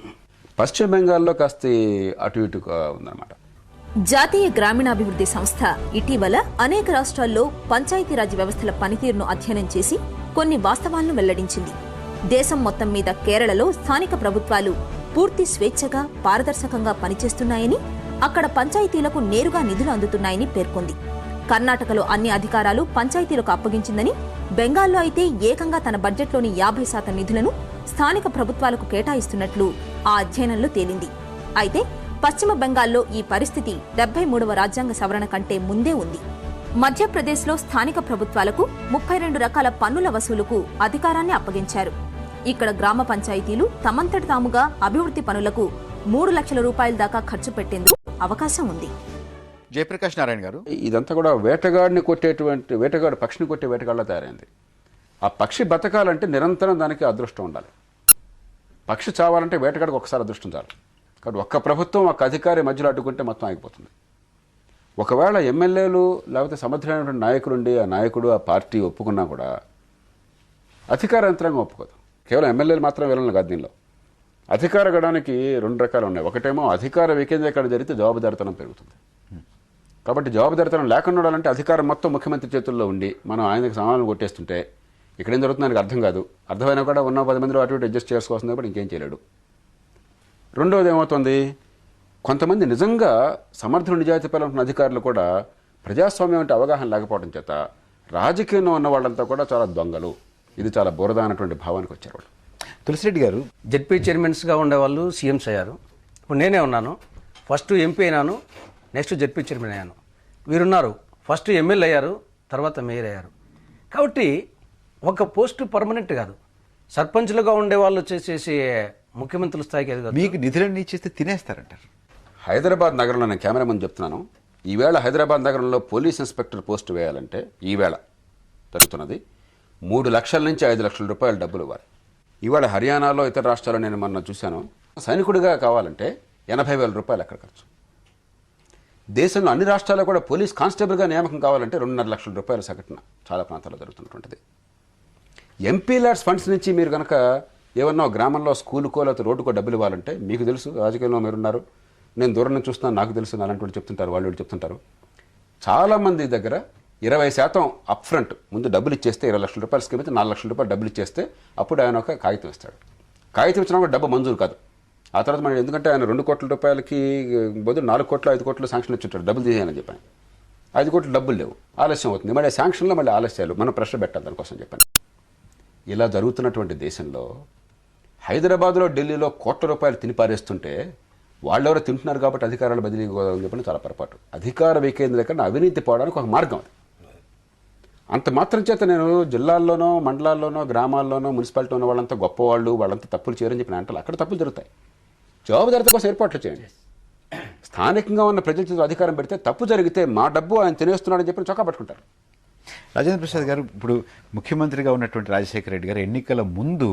పశ్చిమ బెంగాల్లో కాస్త అటు ఇటుగా ఉందన్నమాట. జాతీయ గ్రామీణాభివృద్ధి సంస్థ ఇటీవల అనేక రాష్ట్రాల్లో పంచాయతీరాజ్ వ్యవస్థల పనితీరును అధ్యయనం చేసి కొన్ని వాస్తవాలను వెల్లడించింది. దేశం మొత్తం మీద కేరళలో స్థానిక ప్రభుత్వాలు పూర్తి స్వేచ్ఛగా, పారదర్శకంగా పనిచేస్తున్నాయని, అక్కడ పంచాయతీలకు నేరుగా నిధులు అందుతున్నాయని పేర్కొంది. కర్ణాటకలో అన్ని అధికారాలు పంచాయతీలకు అప్పగించిందని, బెంగాల్లో అయితే ఏకంగా తన బడ్జెట్లోని 50% నిధులను స్థానిక ప్రభుత్వాలకు కేటాయిస్తున్నట్లు ఆ అధ్యయనంలో తేలింది. అయితే పశ్చిమ బెంగాల్లో ఈ పరిస్థితి 73వ రాజ్యాంగ సవరణ కంటే ముందే ఉంది. మధ్యప్రదేశ్లో స్థానిక ప్రభుత్వాలకు 32 రకాల పన్నుల వసూలుకు అధికారాన్ని అప్పగించారు. ఇక్కడ గ్రామ పంచాయతీలు తమంతటి తాముగా అభివృద్ధి పనులకు 3 లక్షల రూపాయల దాకా ఖర్చు పెట్టేందుకు అవకాశం ఉంది. జయప్రకాష్ నారాయణ గారు, ఇదంతా కూడా వేటగాడు పక్షిని కొట్టే వేటగాళ్ళ తయారైంది. ఆ పక్షి బతకాలంటే నిరంతరం దానికి అదృష్టం ఉండాలి. పక్షి చావాలంటే వేటగాడికి ఒకసారి అదృష్టం చాలు. కాబట్టి ఒక్క ప్రభుత్వం, ఒక్క అధికారి మధ్యలో అడ్డుకుంటే మొత్తం ఆగిపోతుంది. ఒకవేళ ఎమ్మెల్యేలు లేకపోతే సమర్థమైనటువంటి నాయకులుండి ఆ నాయకుడు, ఆ పార్టీ ఒప్పుకున్నా కూడా అధికార యంత్రాంగం ఒప్పుకోదు. కేవలం ఎమ్మెల్యేలు మాత్రం వెళ్ళాలి కాదు. దీనిలో అధికార గడానికి 2 రకాలు ఉన్నాయి. ఒకటేమో అధికార వికేంద్రీకరణ జరిగితే జవాబుదారితనం పెరుగుతుంది. కాబట్టి జవాబుదారితనం లేకుండా ఉండాలంటే అధికారం మొత్తం ముఖ్యమంత్రి చేతుల్లో ఉండి మనం ఆయనకు సమానం కొట్టేస్తుంటే ఇక్కడ ఏం జరుగుతుంది ఆయనకు అర్థం కాదు. అర్థమైనా కూడా ఉన్న 10 మందిలో అటు ఇటు అడ్జస్ట్ చేసుకోవాల్సింది కూడా ఇంకేం చేయలేడు. రెండవది ఏమవుతుంది, కొంతమంది నిజంగా సమర్థులు, నిజాయితీ పరులైన అధికారులు కూడా ప్రజాస్వామ్యం అంటే అవగాహన లేకపోవడం చేత రాజకీయంలో ఉన్న వాళ్ళంతా కూడా చాలా దొంగలు, ఇది చాలా బురద అన్నటువంటి భావానికి వచ్చారు వాళ్ళు. తులసిరెడ్డి గారు, జెడ్పీ చైర్మన్స్గా ఉండేవాళ్ళు సీఎంస్ అయ్యారు. ఇప్పుడు నేనే ఉన్నాను, ఫస్ట్ ఎంపీ అయినాను, నెక్స్ట్ జెడ్పీ చైర్మన్ అయ్యాను. వీరున్నారు, ఫస్ట్ ఎమ్మెల్యే అయ్యారు, తర్వాత మేయర్ అయ్యారు. కాబట్టి ఒక పోస్టు పర్మనెంట్ కాదు. సర్పంచ్లుగా ఉండేవాళ్ళు చేసేసి ముఖ్యమంత్రుల స్థాయికి ఎదగదు. మీకు నిధులన్నీ ఇచ్చేస్తే తినేస్తారంటారు. హైదరాబాద్ నగరంలో నేను కెమెరా ముందు చెప్తున్నాను, ఈవేళ హైదరాబాద్ నగరంలో పోలీస్ ఇన్స్పెక్టర్ పోస్టు వేయాలంటే ఈవేళ జరుగుతున్నది 3 లక్షల నుంచి 5 లక్షల రూపాయల డబ్బులు ఇవ్వాలి. ఇవాళ హర్యానాలో, ఇతర రాష్ట్రాల్లో నేను మొన్న చూశాను, సైనికుడిగా కావాలంటే 80,000 రూపాయలు ఎక్కడ ఖర్చు. దేశంలో అన్ని రాష్ట్రాల్లో కూడా పోలీస్ కానిస్టేబుల్గా నియామకం కావాలంటే 2.5 లక్షల రూపాయల సగటున చాలా ప్రాంతాల్లో జరుగుతున్నటువంటిది. ఎంపీ ల్యాడ్స్ ఫండ్స్ నుంచి మీరు కనుక ఏమన్నా గ్రామంలో స్కూలుకో లేకపోతే రోడ్డుకో డబ్బులు ఇవ్వాలంటే, మీకు తెలుసు రాజకీయంలో మీరున్నారు, నేను దూరం నుంచి చూస్తున్నాను, నాకు తెలుసు, అలాంటి చెప్తుంటారు, వాళ్ళు చెప్తుంటారు. చాలామంది దగ్గర 20% అప్ ఫ్రంట్ ముందు డబ్బులు ఇచ్చేస్తే, 20 లక్షల రూపాయల స్కీమ్ అయితే 4 లక్షల రూపాయలు డబ్బులు ఇచ్చేస్తే అప్పుడు ఆయన ఒక కాగితం ఇస్తాడు. కాగితం ఇచ్చినా కూడా డబ్బు మంజూరు కాదు. ఆ తర్వాత మనం ఎందుకంటే ఆయన 2 కోట్ల రూపాయలకి బదులు 4 కోట్లు 5 కోట్లు శాంక్షన్ ఇచ్చుంటాడు, డబ్బులు తీసేయాలని చెప్పాను. 5 కోట్లు డబ్బులు లేవు, ఆలస్యం అవుతుంది. మళ్ళీ శాంక్షన్లో మళ్ళీ ఆలస్యాలు, మనం ప్రెషర్ పెట్టాలి దానికోసం చెప్పాను. ఇలా జరుగుతున్నటువంటి దేశంలో హైదరాబాద్లో ఢిల్లీలో కోట్ల రూపాయలు తిని పారేస్తుంటే వాళ్ళెవరో తింటున్నారు కాబట్టి అధికారాలు బదిలీ చెప్పడం చాలా పొరపాటు. అధికార వికేంద్రీకరణ అవినీతి పోవడానికి ఒక మార్గం అది. అంత మాత్రం చేత నేను జిల్లాల్లోనో మండలాల్లోనో గ్రామాల్లోనో మున్సిపాలిటీ ఉన్న వాళ్ళంతా గొప్పవాళ్ళు, వాళ్ళంతా తప్పులు చేయరని చెప్పిన అంటారు. అక్కడ తప్పులు జరుగుతాయి. జవాబుదారిత కోసం ఏర్పాట్లు చేయండి. స్థానికంగా ఉన్న ప్రజల చేతిలో అధికారం పెడితే తప్పు జరిగితే మా డబ్బు ఆయన తినేస్తున్నాడని చెప్పి చొక్కా పట్టుకుంటారు. రాజేంద్ర ప్రసాద్ గారు, ఇప్పుడు ముఖ్యమంత్రిగా ఉన్నటువంటి రాజశేఖర రెడ్డి గారు ఎన్నికల ముందు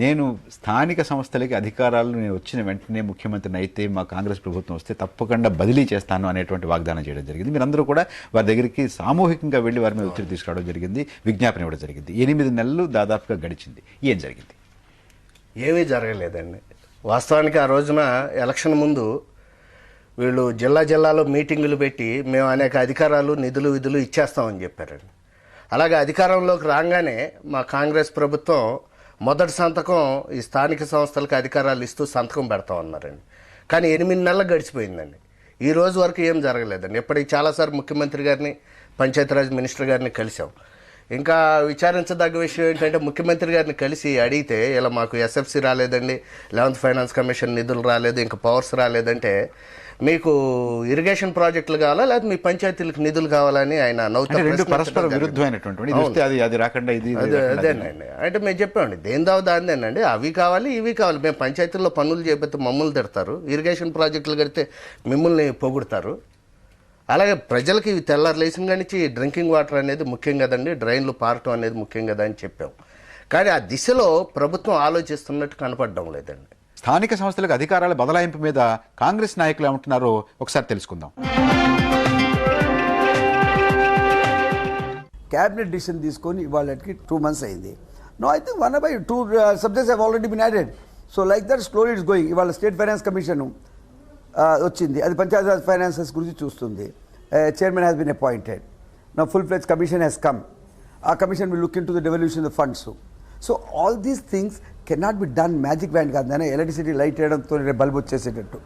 నేను స్థానిక సంస్థలకి అధికారాలను నేను వచ్చిన వెంటనే ముఖ్యమంత్రిని అయితే మా కాంగ్రెస్ ప్రభుత్వం వస్తే తప్పకుండా బదిలీ చేస్తాను అనేటువంటి వాగ్దానం చేయడం జరిగింది. మీరందరూ కూడా వారి దగ్గరికి సామూహికంగా వెళ్ళి వారి మీద ఒత్తిడి తీసుకురావడం జరిగింది, విజ్ఞాపన ఇవ్వడం జరిగింది. 8 నెలలు దాదాపుగా గడిచింది. ఏం జరిగింది? ఏమీ జరగలేదండి. వాస్తవానికి ఆ రోజున ఎలక్షన్ ముందు వీళ్ళు జిల్లాలో మీటింగులు పెట్టి మేము అనేక అధికారాలు నిధులు విధులు ఇచ్చేస్తామని చెప్పారండి. అలాగే అధికారంలోకి రాగానే మా కాంగ్రెస్ ప్రభుత్వం మొదటి సంతకం ఈ స్థానిక సంస్థలకు అధికారాలు ఇస్తూ సంతకం పెడతామన్నారండి. కానీ 8 నెలలు గడిచిపోయిందండి. ఈ రోజు వరకు ఏం జరగలేదండి. ఇప్పటికి చాలాసార్లు ముఖ్యమంత్రి గారిని, పంచాయతీరాజ్ మినిస్టర్ గారిని కలిసాం. ఇంకా విచారించదగ్గ విషయం ఏంటంటే ముఖ్యమంత్రి గారిని కలిసి అడిగితే ఇలా మాకు ఎస్ఎఫ్సి రాలేదండి, 11th ఫైనాన్స్ కమిషన్ నిధులు రాలేదు, ఇంకా పవర్స్ రాలేదంటే మీకు ఇరిగేషన్ ప్రాజెక్టులు కావాలా లేకపోతే మీ పంచాయతీలకు నిధులు కావాలని ఆయన పరస్పర విరుద్ధమైనటువంటి అదేనండి. అంటే మేము చెప్పామండి దేని దాందేనండి, అవి కావాలి ఇవి కావాలి. మేము పంచాయతీల్లో పనులు చేయకపోతే మమ్మల్ని తిడతారు, ఇరిగేషన్ ప్రాజెక్టులు కడితే మిమ్మల్ని పొగుడతారు. అలాగే ప్రజలకి తెల్లారు లేచిన కానించి డ్రింకింగ్ వాటర్ అనేది ముఖ్యం కదండి, డ్రైన్లు పారటం అనేది ముఖ్యం కదా అని చెప్పాం. కానీ ఆ దిశలో ప్రభుత్వం ఆలోచిస్తున్నట్టు కనపడడం లేదండి. స్థానిక సంస్థలకు అధికారాల బదలాయింపు మీద కాంగ్రెస్ నాయకులు ఏమంటున్నారో ఒకసారి తెలుసుకుందాం. క్యాబినెట్ డిసిషన్ తీసుకొని ఇవాళకి 2 months అయింది. No I think 1/2 subjects have already been added. So like that slowly it's going. ఇవాళ స్టేట్ ఫైనాన్స్ కమిషన్ వచ్చింది, అది పంచాయతీరాజ్ ఫైనాన్సెస్ గురించి చూస్తుంది. Chairman has been appointed. నా full fledged commission has come. ఆ commission will look into the devolution of funds. So all these things cannot be done magic wand కాదు, దాని electricity light వేయడంతో bulb వచ్చేసేటట్టు.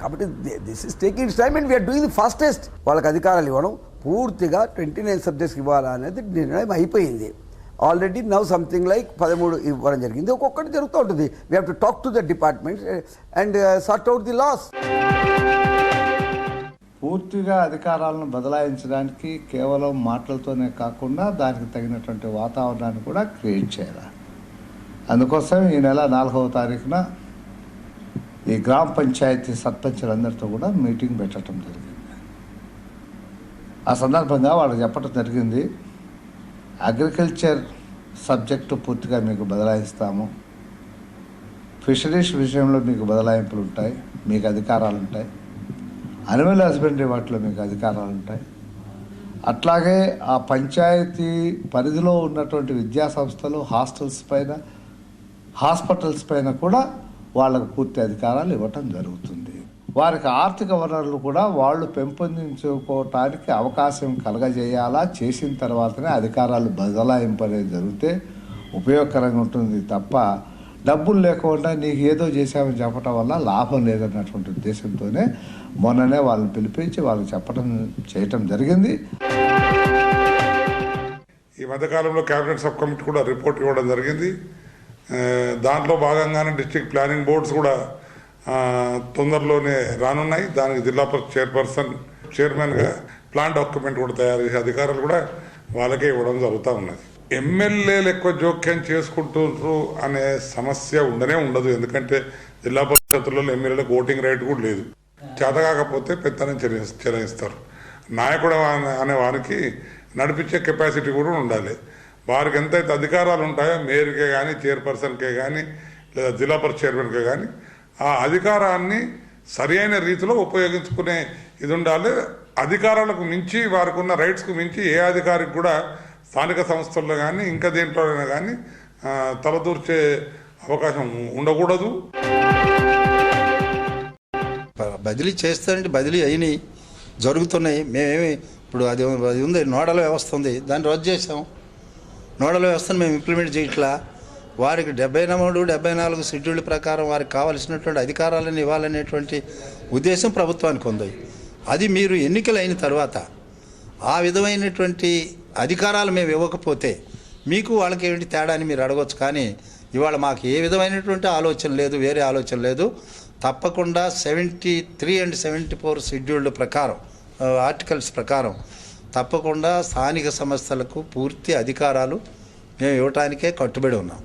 కాబట్టి this is taking time and we are doing the fastest. వాళ్ళకి అధికారాలు ఇవ్వడం, పూర్తిగా 29 సబ్జెక్ట్స్ ఇవ్వాలా అనేది నిర్ణయం అయిపోయింది. ఆల్రెడీ నవ్ సంథింగ్ లైక్ 13 ఇవ్వడం జరిగింది. ఒక్కొక్కటి జరుగుతూ ఉంటుంది. We have to talk to the department and sort out the laws. పూర్తిగా అధికారాలను బదలాయించడానికి కేవలం మాటలతోనే కాకుండా దానికి తగినటువంటి వాతావరణాన్ని కూడా క్రియేట్ చేయాలి. అందుకోసం ఈ నెల 4వ తారీఖున ఈ గ్రామ పంచాయతీ సర్పంచులందరితో కూడా మీటింగ్ పెట్టడం జరిగింది. ఆ సందర్భంగా వాళ్ళు చెప్పడం జరిగింది, అగ్రికల్చర్ సబ్జెక్టు పూర్తిగా మీకు బదలాయిస్తాము, ఫిషరీస్ విషయంలో మీకు బదలాయింపులు ఉంటాయి, మీకు అధికారాలు ఉంటాయి, అనిమల్ హస్బెండరీ వాటిలో మీకు అధికారాలు ఉంటాయి. అట్లాగే ఆ పంచాయతీ పరిధిలో ఉన్నటువంటి విద్యా సంస్థలు, హాస్పిటల్స్ పైన కూడా వాళ్ళకు పూర్తి అధికారాలు ఇవ్వటం జరుగుతుంది. వారికి ఆర్థిక వనరులు కూడా వాళ్ళు పెంపొందించుకోవటానికి అవకాశం కలగజేయాలా, చేసిన తర్వాతనే అధికారాలు బదలాయింపు అనేది జరిగితే ఉపయోగకరంగా ఉంటుంది తప్ప డబ్బులు లేకుండా నీకు ఏదో చేసామని చెప్పడం వల్ల లాభం లేదన్నటువంటి ఉద్దేశంతోనే మొన్ననే వాళ్ళని పిలిపించి వాళ్ళకి చేయటం జరిగింది. ఈ మధ్యకాలంలో కేబినెట్ సబ్ కమిటీ కూడా రిపోర్ట్ ఇవ్వడం జరిగింది. దాంట్లో భాగంగానే డిస్ట్రిక్ట్ ప్లానింగ్ బోర్డ్స్ కూడా తొందరలోనే రానున్నాయి. దానికి జిల్లా పరిషత్ చైర్మన్గా ప్లాన్ డాక్యుమెంట్ కూడా తయారు చేసే అధికారాలు కూడా వాళ్ళకే ఇవ్వడం జరుగుతూ ఉన్నది. ఎమ్మెల్యేలు ఎక్కువ జోక్యం చేసుకుంటున్నారు అనే సమస్య ఉండదు. ఎందుకంటే జిల్లా పరిషత్తులలో ఎమ్మెల్యేలకు ఓటింగ్ రైట్ కూడా లేదు. చేత కాకపోతే పెత్తనం చెల్లిస్తారు. నాయకుడు అనే వారికి నడిపించే కెపాసిటీ కూడా ఉండాలి. వారికి ఎంతైతే అధికారాలు ఉంటాయో మేయర్కే కానీ, చైర్పర్సన్కే కానీ, లేదా జిల్లా పరిషత్ చైర్మన్కే కానీ ఆ అధికారాన్ని సరి అయిన రీతిలో ఉపయోగించుకునే ఇది ఉండాలి. అధికారాలకు మించి, వారికి ఉన్న రైట్స్కు మించి ఏ అధికారికి కూడా స్థానిక సంస్థల్లో కానీ ఇంకా దేంట్లోనైనా కానీ తలదూర్చే అవకాశం ఉండకూడదు. బదిలీ చేస్తారంటే బదిలీ అయినాయి, జరుగుతున్నాయి. మేమేమి ఇప్పుడు అది ఉంది, నోడల్ వ్యవస్థ ఉంది, దాన్ని రద్దు చేసాం. నోడల్ వ్యవస్థను మేము ఇంప్లిమెంట్ చేయట్లా. వారికి 73, 74 షెడ్యూల్ ప్రకారం వారికి కావలసినటువంటి అధికారాలను ఇవ్వాలనేటువంటి ఉద్దేశం ప్రభుత్వానికి ఉంది. అది మీరు ఎన్నికలు అయిన తర్వాత ఆ విధమైనటువంటి అధికారాలు మేము ఇవ్వకపోతే మీకు వాళ్ళకి ఏంటి తేడా అని మీరు అడగొచ్చు. కానీ ఇవాళ మాకు ఏ విధమైనటువంటి ఆలోచన లేదు, వేరే ఆలోచన లేదు. తప్పకుండా 73 and 74 షెడ్యూల్డ్ ప్రకారం, ఆర్టికల్స్ ప్రకారం తప్పకుండా స్థానిక సంస్థలకు పూర్తి అధికారాలు మేము ఇవ్వటానికే కట్టుబడి ఉన్నాం.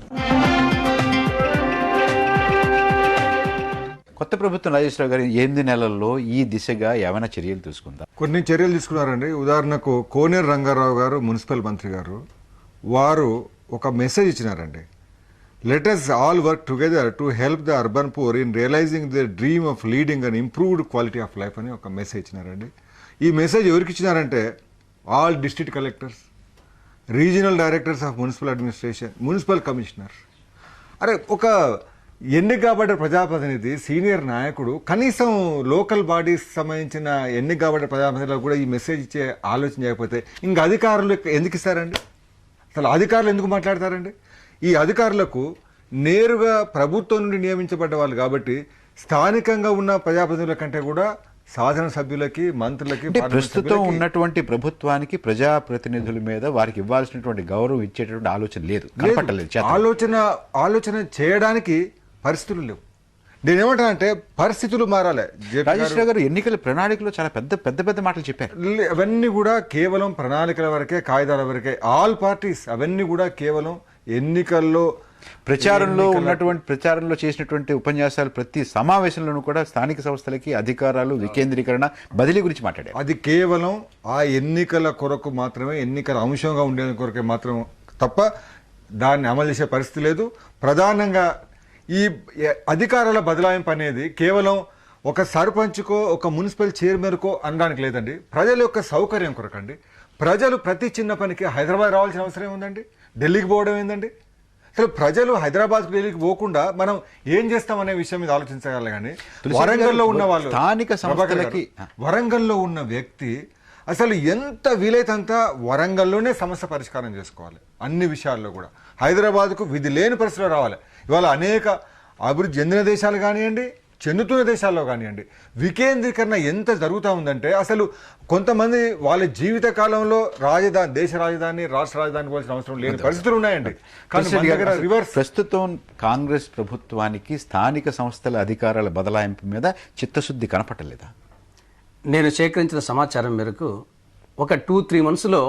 కొత్త ప్రభుత్వం రాజేశ్వరరావు గారు 8 నెలల్లో ఈ దిశగా ఏమైనా చర్యలు తీసుకుందా? కొన్ని చర్యలు తీసుకున్నారండి. ఉదాహరణకు కోనేరు రంగారావు గారు, మున్సిపల్ మంత్రి గారు, వారు ఒక మెసేజ్ ఇచ్చినారండి. Let us all work together to help the urban poor in realising the dream of leading and improved quality of life అని ఒక మెసేజ్ ఇచ్చినారండి. ఈ మెసేజ్ ఎవరికి ఇచ్చినారంటే all district collectors, regional directors of municipal administration, municipal commissioner. అరే, ఒక ఎన్నిక కాబడ్డ ప్రజాప్రతినిధి, సీనియర్ నాయకుడు కనీసం లోకల్ బాడీస్ సంబంధించిన ఎన్నిక కాబడ్డ ప్రజాప్రతినిధులకు కూడా ఈ మెసేజ్ ఇచ్చే ఆలోచన చేయకపోతే ఇంకా అధికారులు ఎందుకు ఇస్తారండి? అసలు అధికారులు ఎందుకు మాట్లాడతారండి? ఈ అధికారులకు నేరుగా ప్రభుత్వం నుండి నియమించబడ్డ వాళ్ళు కాబట్టి స్థానికంగా ఉన్న ప్రజాప్రతినిధుల కంటే కూడా శాసనసభ్యులకి, మంత్రులకి, ప్రస్తుతం ఉన్నటువంటి ప్రభుత్వానికి ప్రజాప్రతినిధుల మీద వారికి ఇవ్వాల్సినటువంటి గౌరవం ఇచ్చేటువంటి ఆలోచన లేదు, కనపట్టలేదు. ఆలోచన చేయడానికి పరిస్థితులు లేవు. నేనేమంటానంటే పరిస్థితులు మారాలి. రాజేశ్వరరావు గారు ఎన్నికల ప్రణాళికలో చాలా పెద్ద మాటలు చెప్పారు. అవన్నీ కూడా కేవలం ప్రణాళికల వరకే, కాగితాల వరకే. ఆల్ పార్టీస్ అవన్నీ కూడా కేవలం ఎన్నికల్లో ప్రచారంలో చేసినటువంటి ఉపన్యాసాలు ప్రతి సమావేశంలోనూ కూడా స్థానిక సంస్థలకి అధికారాలు, వికేంద్రీకరణ, బదిలీ గురించి మాట్లాడారు. అది కేవలం ఆ ఎన్నికల కొరకు మాత్రమే, ఎన్నికల అంశంగా ఉండే కొరకే మాత్రం తప్ప దాన్ని అమలు చేసే పరిస్థితి లేదు. ప్రధానంగా ఈ అధికారాల బదలాయింపు అనేది కేవలం ఒక సర్పంచ్కో, ఒక మున్సిపల్ చైర్మన్కో అనడానికి లేదండి. ప్రజల యొక్క సౌకర్యం కొరకండి. ప్రజలు ప్రతి చిన్న పనికి హైదరాబాద్ రావాల్సిన అవసరం ఏముందండి? ఢిల్లీకి పోవడం ఏందండి? అసలు ప్రజలు హైదరాబాద్కు, ఢిల్లీకి పోకుండా మనం ఏం చేస్తామనే విషయం మీద ఆలోచించగలం. కానీ వరంగల్లో ఉన్న వాళ్ళు, స్థానిక సంస్థలకి వరంగల్లో ఉన్న వ్యక్తి అసలు ఎంత వీలైతంత వరంగల్లోనే సమస్య పరిష్కారం చేసుకోవాలి. అన్ని విషయాల్లో కూడా హైదరాబాద్కు విధి లేని పరిస్థితిలో రావాలి. ఇవాళ అనేక అభివృద్ధి చెందిన దేశాలు కానివ్వండి, చెందుతున్న దేశాల్లో కానివ్వండి, వికేంద్రీకరణ ఎంత జరుగుతూ ఉందంటే అసలు కొంతమంది వాళ్ళ జీవిత కాలంలో దేశ రాజధాని, రాష్ట్ర రాజధాని పోవాల్సిన అవసరం లేని పరిస్థితులు ఉన్నాయండి. కానీ రివర్స్. ప్రస్తుతం కాంగ్రెస్ ప్రభుత్వానికి స్థానిక సంస్థల అధికారాల బదలాయింపు మీద చిత్తశుద్ధి కనపట్టలేదా? నేను సేకరించిన సమాచారం మేరకు ఒక 2-3 monthsలో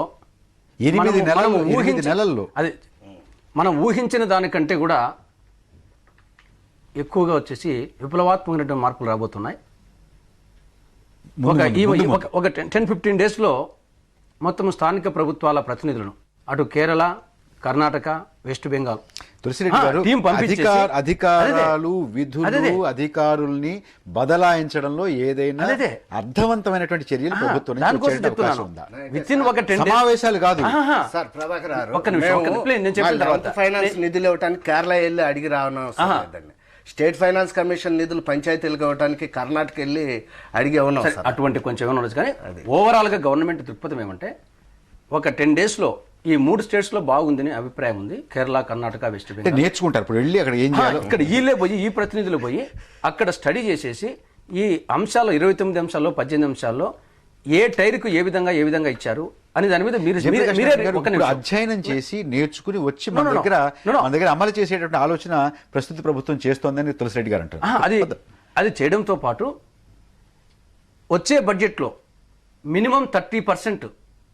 8 నెలల్లో అది మనం ఊహించిన దానికంటే కూడా ఎక్కువగా వచ్చేసి విప్లవాత్మకమైన మార్పులు రాబోతున్నాయి. ఒక 10-15 daysలో మొత్తం స్థానిక ప్రభుత్వాల ప్రతినిధులను అటు కేరళ, కర్ణాటక, వెస్ట్ బెంగాల్ అధికారాలు, విధులు, అధికారుల్ని బదలాయించడంలో ఏదైనా అర్థవంతమైనటువంటి చర్యలు ప్రభుత్వం సమావేశాలు కాదు. ఫైనాన్స్ నిధులు ఇవ్వడానికి కేరళ వెళ్ళి అడిగి రావడం, స్టేట్ ఫైనాన్స్ కమిషన్ నిధులు పంచాయతీలకు ఇవ్వడానికి కర్ణాటక వెళ్ళి అడిగి ఇవ్వడం, అటువంటి కొంచెం ఏమైనా ఉండొచ్చు. కానీ ఓవరాల్ గా గవర్నమెంట్ దృక్పథం ఏమంటే ఒక 10 daysలో ఈ 3 స్టేట్స్లో బాగుందని అభిప్రాయం ఉంది. కేరళ, కర్ణాటక, వెస్ట్ బెంగాల్ నేర్చుకుంటారు. ఇప్పుడు వెళ్ళి అక్కడ ఏం చేయాలి, ఇక్కడ వీళ్ళే పోయి, ఈ ప్రతినిధులు పోయి అక్కడ స్టడీ చేసేసి ఈ అంశాలు 29 అంశాల్లో 18 అంశాల్లో ఏ టైర్కు ఏ విధంగా ఇచ్చారు అని దాని మీద మీరు అధ్యయనం చేసి నేర్చుకుని వచ్చి మన దగ్గర అమలు చేసేటువంటి ఆలోచన ప్రస్తుత ప్రభుత్వం చేస్తోందని తులసిరెడ్డి గారు అంటారు. అది చేయడంతో పాటు వచ్చే బడ్జెట్లో మినిమం 30%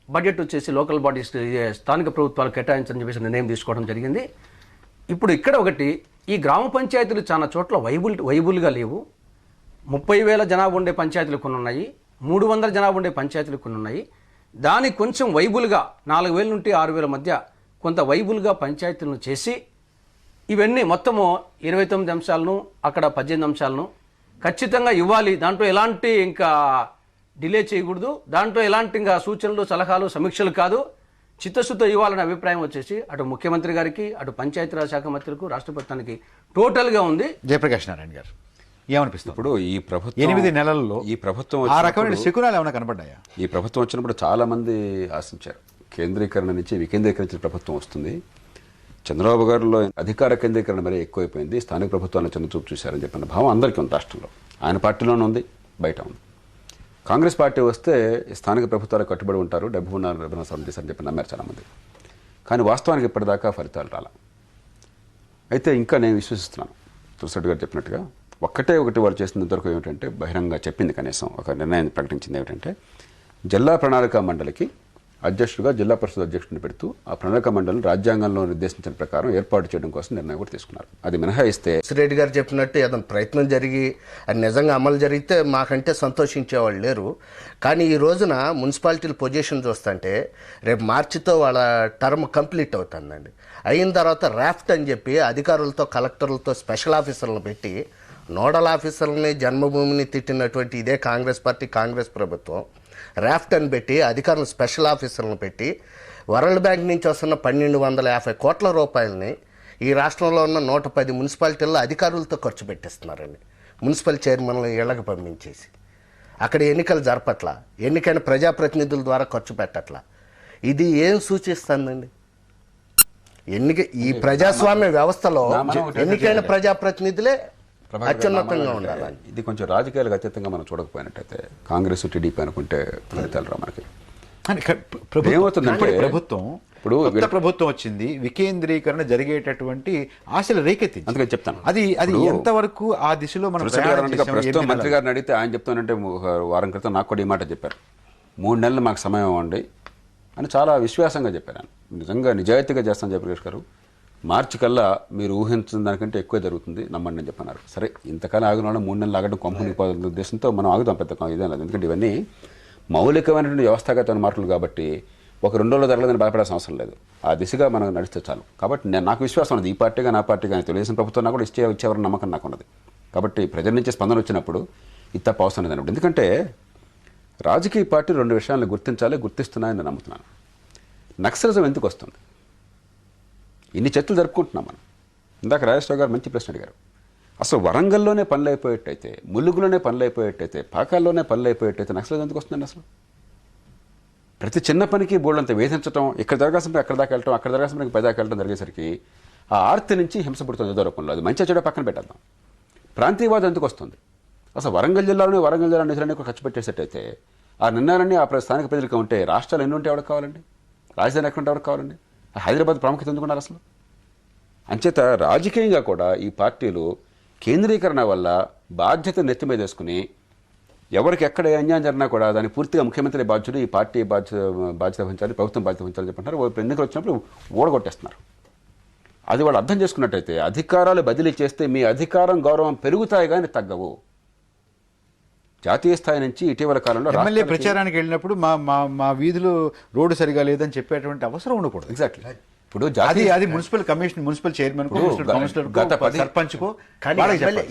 బడ్జెట్ వచ్చేసి లోకల్ బాడీస్, స్థానిక ప్రభుత్వాలు కేటాయించని చెప్పేసి నిర్ణయం తీసుకోవడం జరిగింది. ఇప్పుడు ఇక్కడ ఒకటి, ఈ గ్రామ పంచాయతీలు చాలా చోట్ల వైబుల్గా లేవు. 30,000 జనాభా ఉండే పంచాయతీలు కొన్ని ఉన్నాయి, 300 జనాభా ఉండే పంచాయతీలు కొన్ని ఉన్నాయి. దానికి కొంచెం వైబుల్గా 4,000 నుండి 6,000 మధ్య కొంత వైబుల్గా పంచాయతీలను చేసి ఇవన్నీ మొత్తము 29 అంశాలను, అక్కడ 18 అంశాలను ఖచ్చితంగా ఇవ్వాలి. దాంట్లో ఎలాంటి ఇంకా డిలే చేయకూడదు. దాంట్లో ఎలాంటి ఇంకా సూచనలు, సలహాలు, సమీక్షలు కాదు, చిత్తశుద్ధ ఇవ్వాలనే అభిప్రాయం వచ్చేసి అటు ముఖ్యమంత్రి గారికి, అటు పంచాయతీరాజ్ శాఖ మంత్రులకు, రాష్ట్ర ప్రభుత్వానికి టోటల్గా ఉంది. జయప్రకాష్ నారాయణ గారు ఏమనిపిస్తుంది? ఇప్పుడు ఈ ప్రభుత్వం 8 నెలల్లో ఈ ప్రభుత్వం ఆ రకమైన శకునాలు ఏమైనా కనబడ్డాయా? ఈ ప్రభుత్వం వచ్చినప్పుడు చాలా మంది ఆశించారు కేంద్రీకరణ నుంచి వికేంద్రీకరించిన ప్రభుత్వం వస్తుంది. చంద్రబాబు గారిలో అధికార కేంద్రీకరణ మరీ ఎక్కువైపోయింది, స్థానిక ప్రభుత్వాన్ని చిన్నచూపు చూశారని చెప్పిన భావం అందరికీ ఉంది రాష్ట్రంలో. ఆయన పార్టీలోనే ఉంది, బయట ఉంది. కాంగ్రెస్ పార్టీ వస్తే స్థానిక ప్రభుత్వాలకు కట్టుబడి ఉంటారు, 74 సవరణ చేశారని చెప్పి నమ్మారు చాలామంది. కానీ వాస్తవానికి ఇప్పటిదాకా ఫలితాలు రాలా. అయితే ఇంకా నేను విశ్వసిస్తున్నాను తులసిరెడ్డి గారు చెప్పినట్టుగా ఒకటి వాళ్ళు చేసినంత వరకు ఏమిటంటే బహిరంగ చెప్పింది, కనీసం ఒక నిర్ణయాన్ని ప్రకటించింది ఏమిటంటే జిల్లా ప్రణాళిక మండలికి అధ్యక్షుడిగా జిల్లా పరిషత్ అధ్యక్షుడిని పెడుతూ ఆ ప్రణాళిక మండలిని రాజ్యాంగంలో నిర్దేశించిన ప్రకారం ఏర్పాటు చేయడం కోసం నిర్ణయం కూడా తీసుకున్నారు. అది మినహాయిస్తే రెడ్డి గారు చెప్పినట్టు ఏదైనా ప్రయత్నం జరిగి అది నిజంగా అమలు జరిగితే మాకంటే సంతోషించేవాళ్ళు లేరు. కానీ ఈ రోజున మున్సిపాలిటీల పొజిషన్ చూస్తుంటే రేపు మార్చితో వాళ్ళ టర్మ్ కంప్లీట్ అవుతుందండి. అయిన తర్వాత రాఫ్ట్ అని చెప్పి అధికారులతో కలెక్టర్లతో స్పెషల్ ఆఫీసర్లను పెట్టి నోడల్ ఆఫీసర్లని జన్మభూమిని తిట్టినటువంటి ఇదే కాంగ్రెస్ పార్టీ కాంగ్రెస్ ప్రభుత్వం రాఫ్ట్ అని పెట్టి అధికారులు స్పెషల్ ఆఫీసర్లను పెట్టి వరల్డ్ బ్యాంక్ నుంచి వస్తున్న 1250 కోట్ల రూపాయలని ఈ రాష్ట్రంలో ఉన్న 110 మున్సిపాలిటీల్లో అధికారులతో ఖర్చు పెట్టిస్తున్నారండి. మున్సిపల్ చైర్మన్లు ఇళ్లకు పంపించేసి అక్కడ ఎన్నికలు జరపట్ల, ఎన్నికైన ప్రజాప్రతినిధుల ద్వారా ఖర్చు పెట్టట్లా. ఇది ఏం సూచిస్తుందండి? ఈ ప్రజాస్వామ్య వ్యవస్థలో ఎన్నికైన ప్రజాప్రతినిధులే అత్యున్నతంగా ఉండాలి. ఇది కొంచెం రాజకీయాలకు అతీతంగా మనం చూడకపోయినట్టయితే కాంగ్రెస్ టీడీపీ అనుకుంటే ఫలితాలు రా మనకి. ఏమవుతుందంటే ప్రభుత్వం ఇప్పుడు కొత్త ప్రభుత్వం వచ్చింది, వికేంద్రీకరణ జరిగేటటువంటి ఆశలు రేకెత్తింది. అందుకని చెప్తాను అది ఎంతవరకు ఆ దిశలో మనం ప్రస్తుతం మంత్రి గారిని అడిగితే ఆయన చెప్తానంటే వారం క్రితం నాకు కూడా ఈ మాట చెప్పారు, 3 నెలలు మాకు సమయం ఇవ్వండి అని చాలా విశ్వాసంగా చెప్పారు. నిజంగా నిజాయితీగా చేస్తాను జయప్రకాష్ గారు, మార్చి కల్లా మీరు ఊహించిన దానికంటే ఎక్కువ జరుగుతుంది నమ్మండి అని చెప్పన్నారు. సరే, ఇంతకాలం ఆగిన వాళ్ళు 3 నెలలు ఆగడం కొంపని పోతున్న ఉద్దేశంతో మనం ఆగుదాం, పెద్ద ఇదే లేదు. ఎందుకంటే ఇవన్నీ మౌలికమైనటువంటి వ్యవస్థాగత మార్పులు కాబట్టి ఒక 2 రోజులు జరగలేదని భయపడాల్సిన అవసరం లేదు. ఆ దిశగా మనం నడిస్తే చాలు. కాబట్టి నాకు విశ్వాసం ఉన్నది, ఈ పార్టీగా నా పార్టీ కానీ తెలుగుదేశం ప్రభుత్వం కూడా ఇచ్చేవారని నమ్మకం నాకు ఉన్నది. కాబట్టి ప్రజల నుంచి స్పందన వచ్చినప్పుడు ఇది తప్ప అవసరం లేదన్నప్పుడు. ఎందుకంటే రాజకీయ పార్టీ 2 విషయాలను గుర్తించాలి, గుర్తిస్తున్నాయని నేను నమ్ముతున్నాను. నక్సలిజం ఎందుకు వస్తుంది? ఇన్ని చర్చలు జరుపుకుంటున్నాం మనం. ఇందాక రాజేశ్వర గారు మంచి ప్రశ్న అడిగారు. అసలు వరంగల్లోనే పనులు అయిపోయేట్టయితే, ములుగులోనే పనులు అయిపోయేట్టయితే, పాకాల్లోనే పనులు అయిపోయేట్టయితే నక్సలిజం ఎందుకు వస్తుందండి? అసలు ప్రతి చిన్న పనికి బోర్డంత వేధించడం, ఇక్కడ జరగాల్సిన అక్కడ దాకా వెళ్ళటం, అక్కడ జరగాల్సిన 10 దాకా వెళ్ళడం జరిగేసరికి ఆ ఆర్తి నుంచి హింస పుడుతుంది ఏదో రూపంలో. అది మంచి చెడు పక్కన పెట్టేద్దాం. ప్రాంతీయవాదం ఎందుకు వస్తుంది? అసలు వరంగల్ జిల్లాలోనే నిధులన్నీ ఖర్చు పెట్టేసేటైతే ఆ నిర్ణయాలన్నీ ఆ స్థానిక ప్రజలకు ఉంటే రాష్ట్రాలు ఎన్ని ఉంటే ఎవరికి కావాలండి? రాజధాని ఎక్కడ ఉంటే ఎవరికి కావాలండి? హైదరాబాద్ ప్రాముఖ్యత ఎందుకున్నారు అసలు? అంచేత రాజకీయంగా కూడా ఈ పార్టీలు కేంద్రీకరణ వల్ల బాధ్యత నెత్తి మీద వేసుకుని ఎవరికి ఎక్కడ అన్యాయం జరిగినా కూడా దాన్ని పూర్తిగా ముఖ్యమంత్రి బాధ్యుడు, ఈ పార్టీ బాధ్యత వహించాలి, ప్రభుత్వం బాధ్యత వహించాలని చెప్పంటారు. ఎన్నికలు వచ్చినప్పుడు ఓడగొట్టేస్తున్నారు. అది వాళ్ళు అర్థం చేసుకున్నట్టయితే అధికారాలు బదిలీ చేస్తే మీ అధికారం గౌరవం పెరుగుతాయి కానీ తగ్గవు. జాతీయ స్థాయి నుంచి ఇటీవల కాలంలో ఎమ్మెల్యే ప్రచారానికి వెళ్ళినప్పుడు మా వీధులు రోడ్డు సరిగా లేదని చెప్పేటువంటి అవసరం ఉండకూడదు. ఎగ్జాక్ట్లీ. ఇప్పుడు అది municipal commission, municipal chairman, sarpanch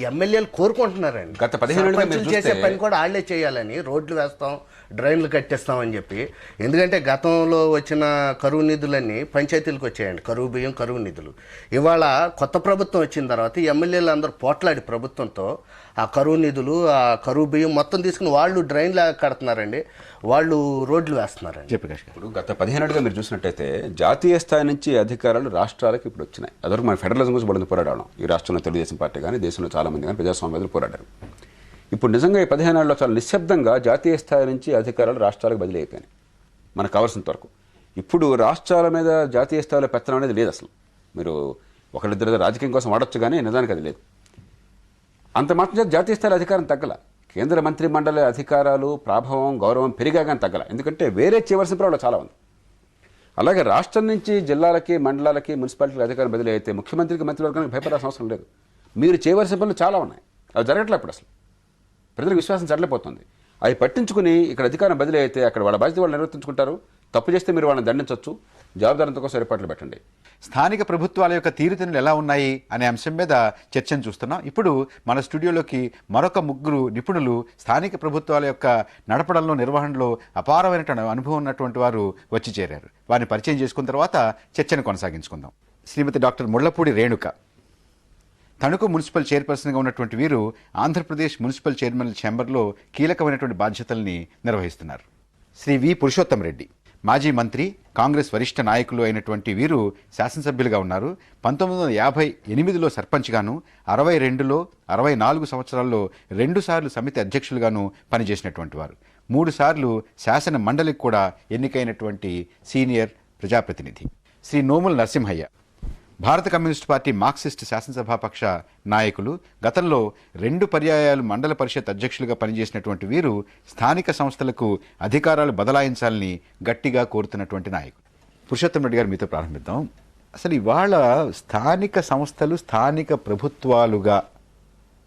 ఎమ్మెల్యేలు కోరుకుంటున్నారండి. గత 15 చేసే పని కూడా వాళ్ళే చేయాలని, రోడ్లు వేస్తాం, డ్రైన్లు కట్టిస్తామని చెప్పి. ఎందుకంటే గతంలో వచ్చిన కరువు నిధులన్నీ పంచాయతీలకు వచ్చాయండి, కరువు బియ్యం, కరువు నిధులు. ఇవాళ కొత్త ప్రభుత్వం వచ్చిన తర్వాత ఎమ్మెల్యేలు అందరూ పోట్లాడి ప్రభుత్వంతో ఆ కరువు నిధులు, ఆ కరువు బియ్యం మొత్తం తీసుకుని వాళ్ళు డ్రైన్లు కడుతున్నారండి, వాళ్ళు రోడ్లు వేస్తున్నారండి. ఇప్పుడు గత 15 ఏళ్ళుగా మీరు చూసినట్టయితే జాతీయ స్థాయి నుంచి అధికారాలు రాష్ట్రాలకు ఇప్పుడు వచ్చినాయి. అదొక మన ఫెడరలిజం గురించి బడిన పోరాడాం. ఈ రాష్ట్రంలో తెలుగుదేశం పార్టీ కానీ దేశంలో చాలా మంది కానీ ప్రజాస్వామ్యవాదులు పోరాడారు. ఇప్పుడు నిజంగా ఈ 15 ఏళ్ళలో చాలా నిశ్శబ్దంగా జాతీయ స్థాయి నుంచి అధికారాలు రాష్ట్రాలకు బదిలీ అయిపోయినాయి మనకు కావాల్సినంత వరకు. ఇప్పుడు రాష్ట్రాల మీద జాతీయ స్థాయిలో పెత్తనం అనేది లేదు అసలు. మీరు ఒకరిద్దరు రాజకీయం కోసం వాడచ్చు కానీ నిజానికి అది లేదు. అంత మాత్రం జాతీయ స్థాయిలో అధికారం తగ్గల. కేంద్ర మంత్రి మండలి అధికారాలు, ప్రాభావం, గౌరవం పెరిగా కానీ తగ్గల. ఎందుకంటే వేరే చేయవలసిన ప్రాబ్లం చాలా ఉంది. అలాగే రాష్ట్రం నుంచి జిల్లాలకి, మండలాలకి, మున్సిపాలిటీలకు అధికారం బదిలీ అయితే ముఖ్యమంత్రికి, మంత్రివర్గానికి భయపడాల్సిన అవసరం లేదు. మీరు చేయవలసిన పనులు చాలా ఉన్నాయి, అవి జరగట్లేదు. ఇప్పుడు అసలు ప్రజలకు విశ్వాసం చడలేకపోతుంది. అవి పట్టించుకుని ఇక్కడ అధికారం బదిలీ అయితే అక్కడ వాళ్ళ బాధ్యత వాళ్ళు నిర్వర్తించుకుంటారు. తప్పు చేస్తే మీరు వాళ్ళని దండించవచ్చు. జవాబుదారంతో కోసం ఏర్పాట్లు పెట్టండి. స్థానిక ప్రభుత్వాల యొక్క తీరుతెన్నులు ఎలా ఉన్నాయి అనే అంశం మీద చర్చను చూస్తున్నాం. ఇప్పుడు మన స్టూడియోలోకి మరొక 3 నిపుణులు స్థానిక ప్రభుత్వాల యొక్క నడపడంలో, నిర్వహణలో అపారమైనటువంటి అనుభవం ఉన్నటువంటి వారు వచ్చి చేరారు. వారిని పరిచయం చేసుకున్న తర్వాత చర్చను కొనసాగించుకుందాం. శ్రీమతి డాక్టర్ ముళ్లపూడి రేణుక, తణుకు మున్సిపల్ చైర్పర్సన్గా ఉన్నటువంటి వీరు ఆంధ్రప్రదేశ్ మున్సిపల్ చైర్మన్ ఛాంబర్లో కీలకమైనటువంటి బాధ్యతల్ని నిర్వహిస్తున్నారు. శ్రీ వి పురుషోత్తం రెడ్డి, మాజీ మంత్రి, కాంగ్రెస్ వరిష్ఠ నాయకులు అయినటువంటి వీరు శాసనసభ్యులుగా ఉన్నారు. 1958లో సర్పంచ్గాను, 62లో, 64 సంవత్సరాల్లో 2 సార్లు సమితి అధ్యక్షులుగాను పనిచేసినటువంటి వారు. 3 సార్లు శాసన మండలికి కూడా ఎన్నికైనటువంటి సీనియర్ ప్రజాప్రతినిధి. శ్రీ నోముల నరసింహయ్య. భారత కమ్యూనిస్ట్ పార్టీ మార్క్సిస్ట్ శాసనసభాపక్ష నాయకులు. గతంలో 2 పర్యాయాలు మండల పరిషత్ అధ్యక్షులుగా పనిచేసినటువంటి వీరు స్థానిక సంస్థలకు అధికారాలు బదలాయించాలని గట్టిగా కోరుతున్నటువంటి నాయకులు. పురుషోత్తం రెడ్డి గారు, మీతో ప్రారంభిద్దాం. అసలు ఇవాళ స్థానిక సంస్థలు స్థానిక ప్రభుత్వాలుగా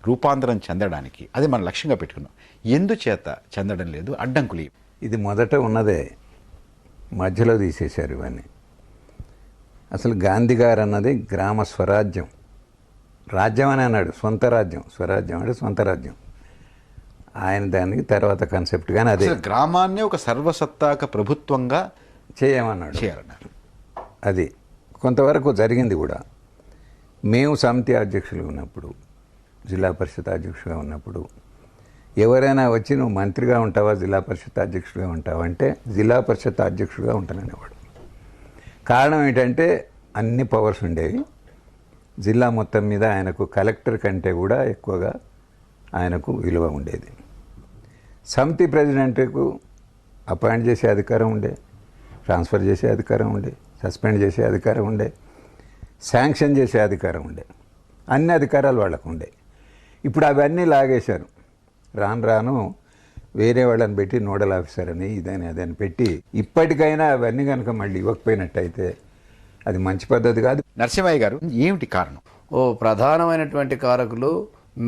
రూపాంతరం చెందడానికి అది మన లక్ష్యంగా పెట్టుకున్నాం. ఎందుచేత చెందడం లేదు? అడ్డంకులు ఇది మొదట ఉన్నదే, మధ్యలో తీసేశారు ఇవన్నీ. అసలు గాంధీ గారు అన్నది గ్రామ స్వరాజ్యం, రాజ్యం అని అన్నాడు, సొంత రాజ్యం. స్వరాజ్యం అంటే సొంత రాజ్యం. ఆయన దానికి తర్వాత కాన్సెప్ట్ కానీ అదే గ్రామాన్ని ఒక సర్వసత్తాక ప్రభుత్వంగా చేయాలన్నారు. అది కొంతవరకు జరిగింది కూడా. మేము సమితి అధ్యక్షులు ఉన్నప్పుడు, జిల్లా పరిషత్ అధ్యక్షుడిగా ఉన్నప్పుడు ఎవరైనా వచ్చి నువ్వు మంత్రిగా ఉంటావా, జిల్లా పరిషత్ అధ్యక్షుడిగా ఉంటావా అంటే జిల్లా పరిషత్ అధ్యక్షుడిగా ఉంటాననేవాడు. కారణం ఏంటంటే అన్ని పవర్స్ ఉండేవి. జిల్లా మొత్తం మీద ఆయనకు కలెక్టర్ కంటే కూడా ఎక్కువగా ఆయనకు విలువ ఉండేది. సమితి ప్రెసిడెంట్కు అపాయింట్ చేసే అధికారం ఉండే, ట్రాన్స్ఫర్ చేసే అధికారం ఉండే, సస్పెండ్ చేసే అధికారం ఉండే, శాంక్షన్ చేసే అధికారం ఉండే, అన్ని అధికారాలు వాళ్ళకు ఉండే. ఇప్పుడు అవన్నీ లాగేశారు. రాను రాను వేరే వాళ్ళని పెట్టి నోడల్ ఆఫీసర్ అని ఇదని అదని పెట్టి ఇప్పటికైనా అవన్నీ కనుక మళ్ళీ ఇవ్వకపోయినట్టయితే అది మంచి పద్ధతి కాదు. నరసింహయ్య గారు, ఏమిటి కారణం? ప్రధానమైనటువంటి కారకులు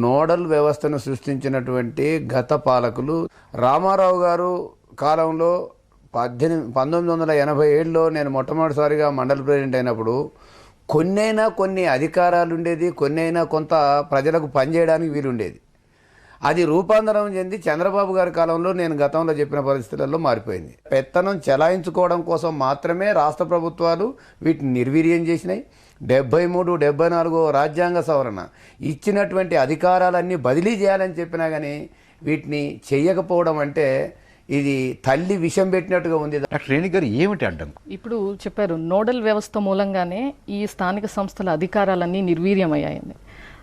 నోడల్ వ్యవస్థను సృష్టించినటువంటి గత పాలకులు. రామారావు గారు కాలంలో 1987లో నేను మొట్టమొదటిసారిగా మండల ప్రెసిడెంట్ అయినప్పుడు కొన్ని అధికారాలు ఉండేది, కొంత ప్రజలకు పనిచేయడానికి వీలుండేది. అది రూపాంతరం చెంది చంద్రబాబు గారి కాలంలో నేను గతంలో చెప్పిన పరిస్థితులలో మారిపోయింది. పెత్తనం చెలాయించుకోవడం కోసం మాత్రమే రాష్ట్ర ప్రభుత్వాలు వీటిని నిర్వీర్యం చేసినాయి. 73, 74 రాజ్యాంగ సవరణ ఇచ్చినటువంటి అధికారాలన్నీ బదిలీ చేయాలని చెప్పినా కానీ వీటిని చెయ్యకపోవడం అంటే ఇది తల్లి విషం పెట్టినట్టుగా ఉంది. డాక్టర్ రేణి గారు, ఏమిటి అడ్డం? ఇప్పుడు చెప్పారు, నోడల్ వ్యవస్థ మూలంగానే ఈ స్థానిక సంస్థల అధికారాలన్నీ నిర్వీర్యమయ్యాయండి.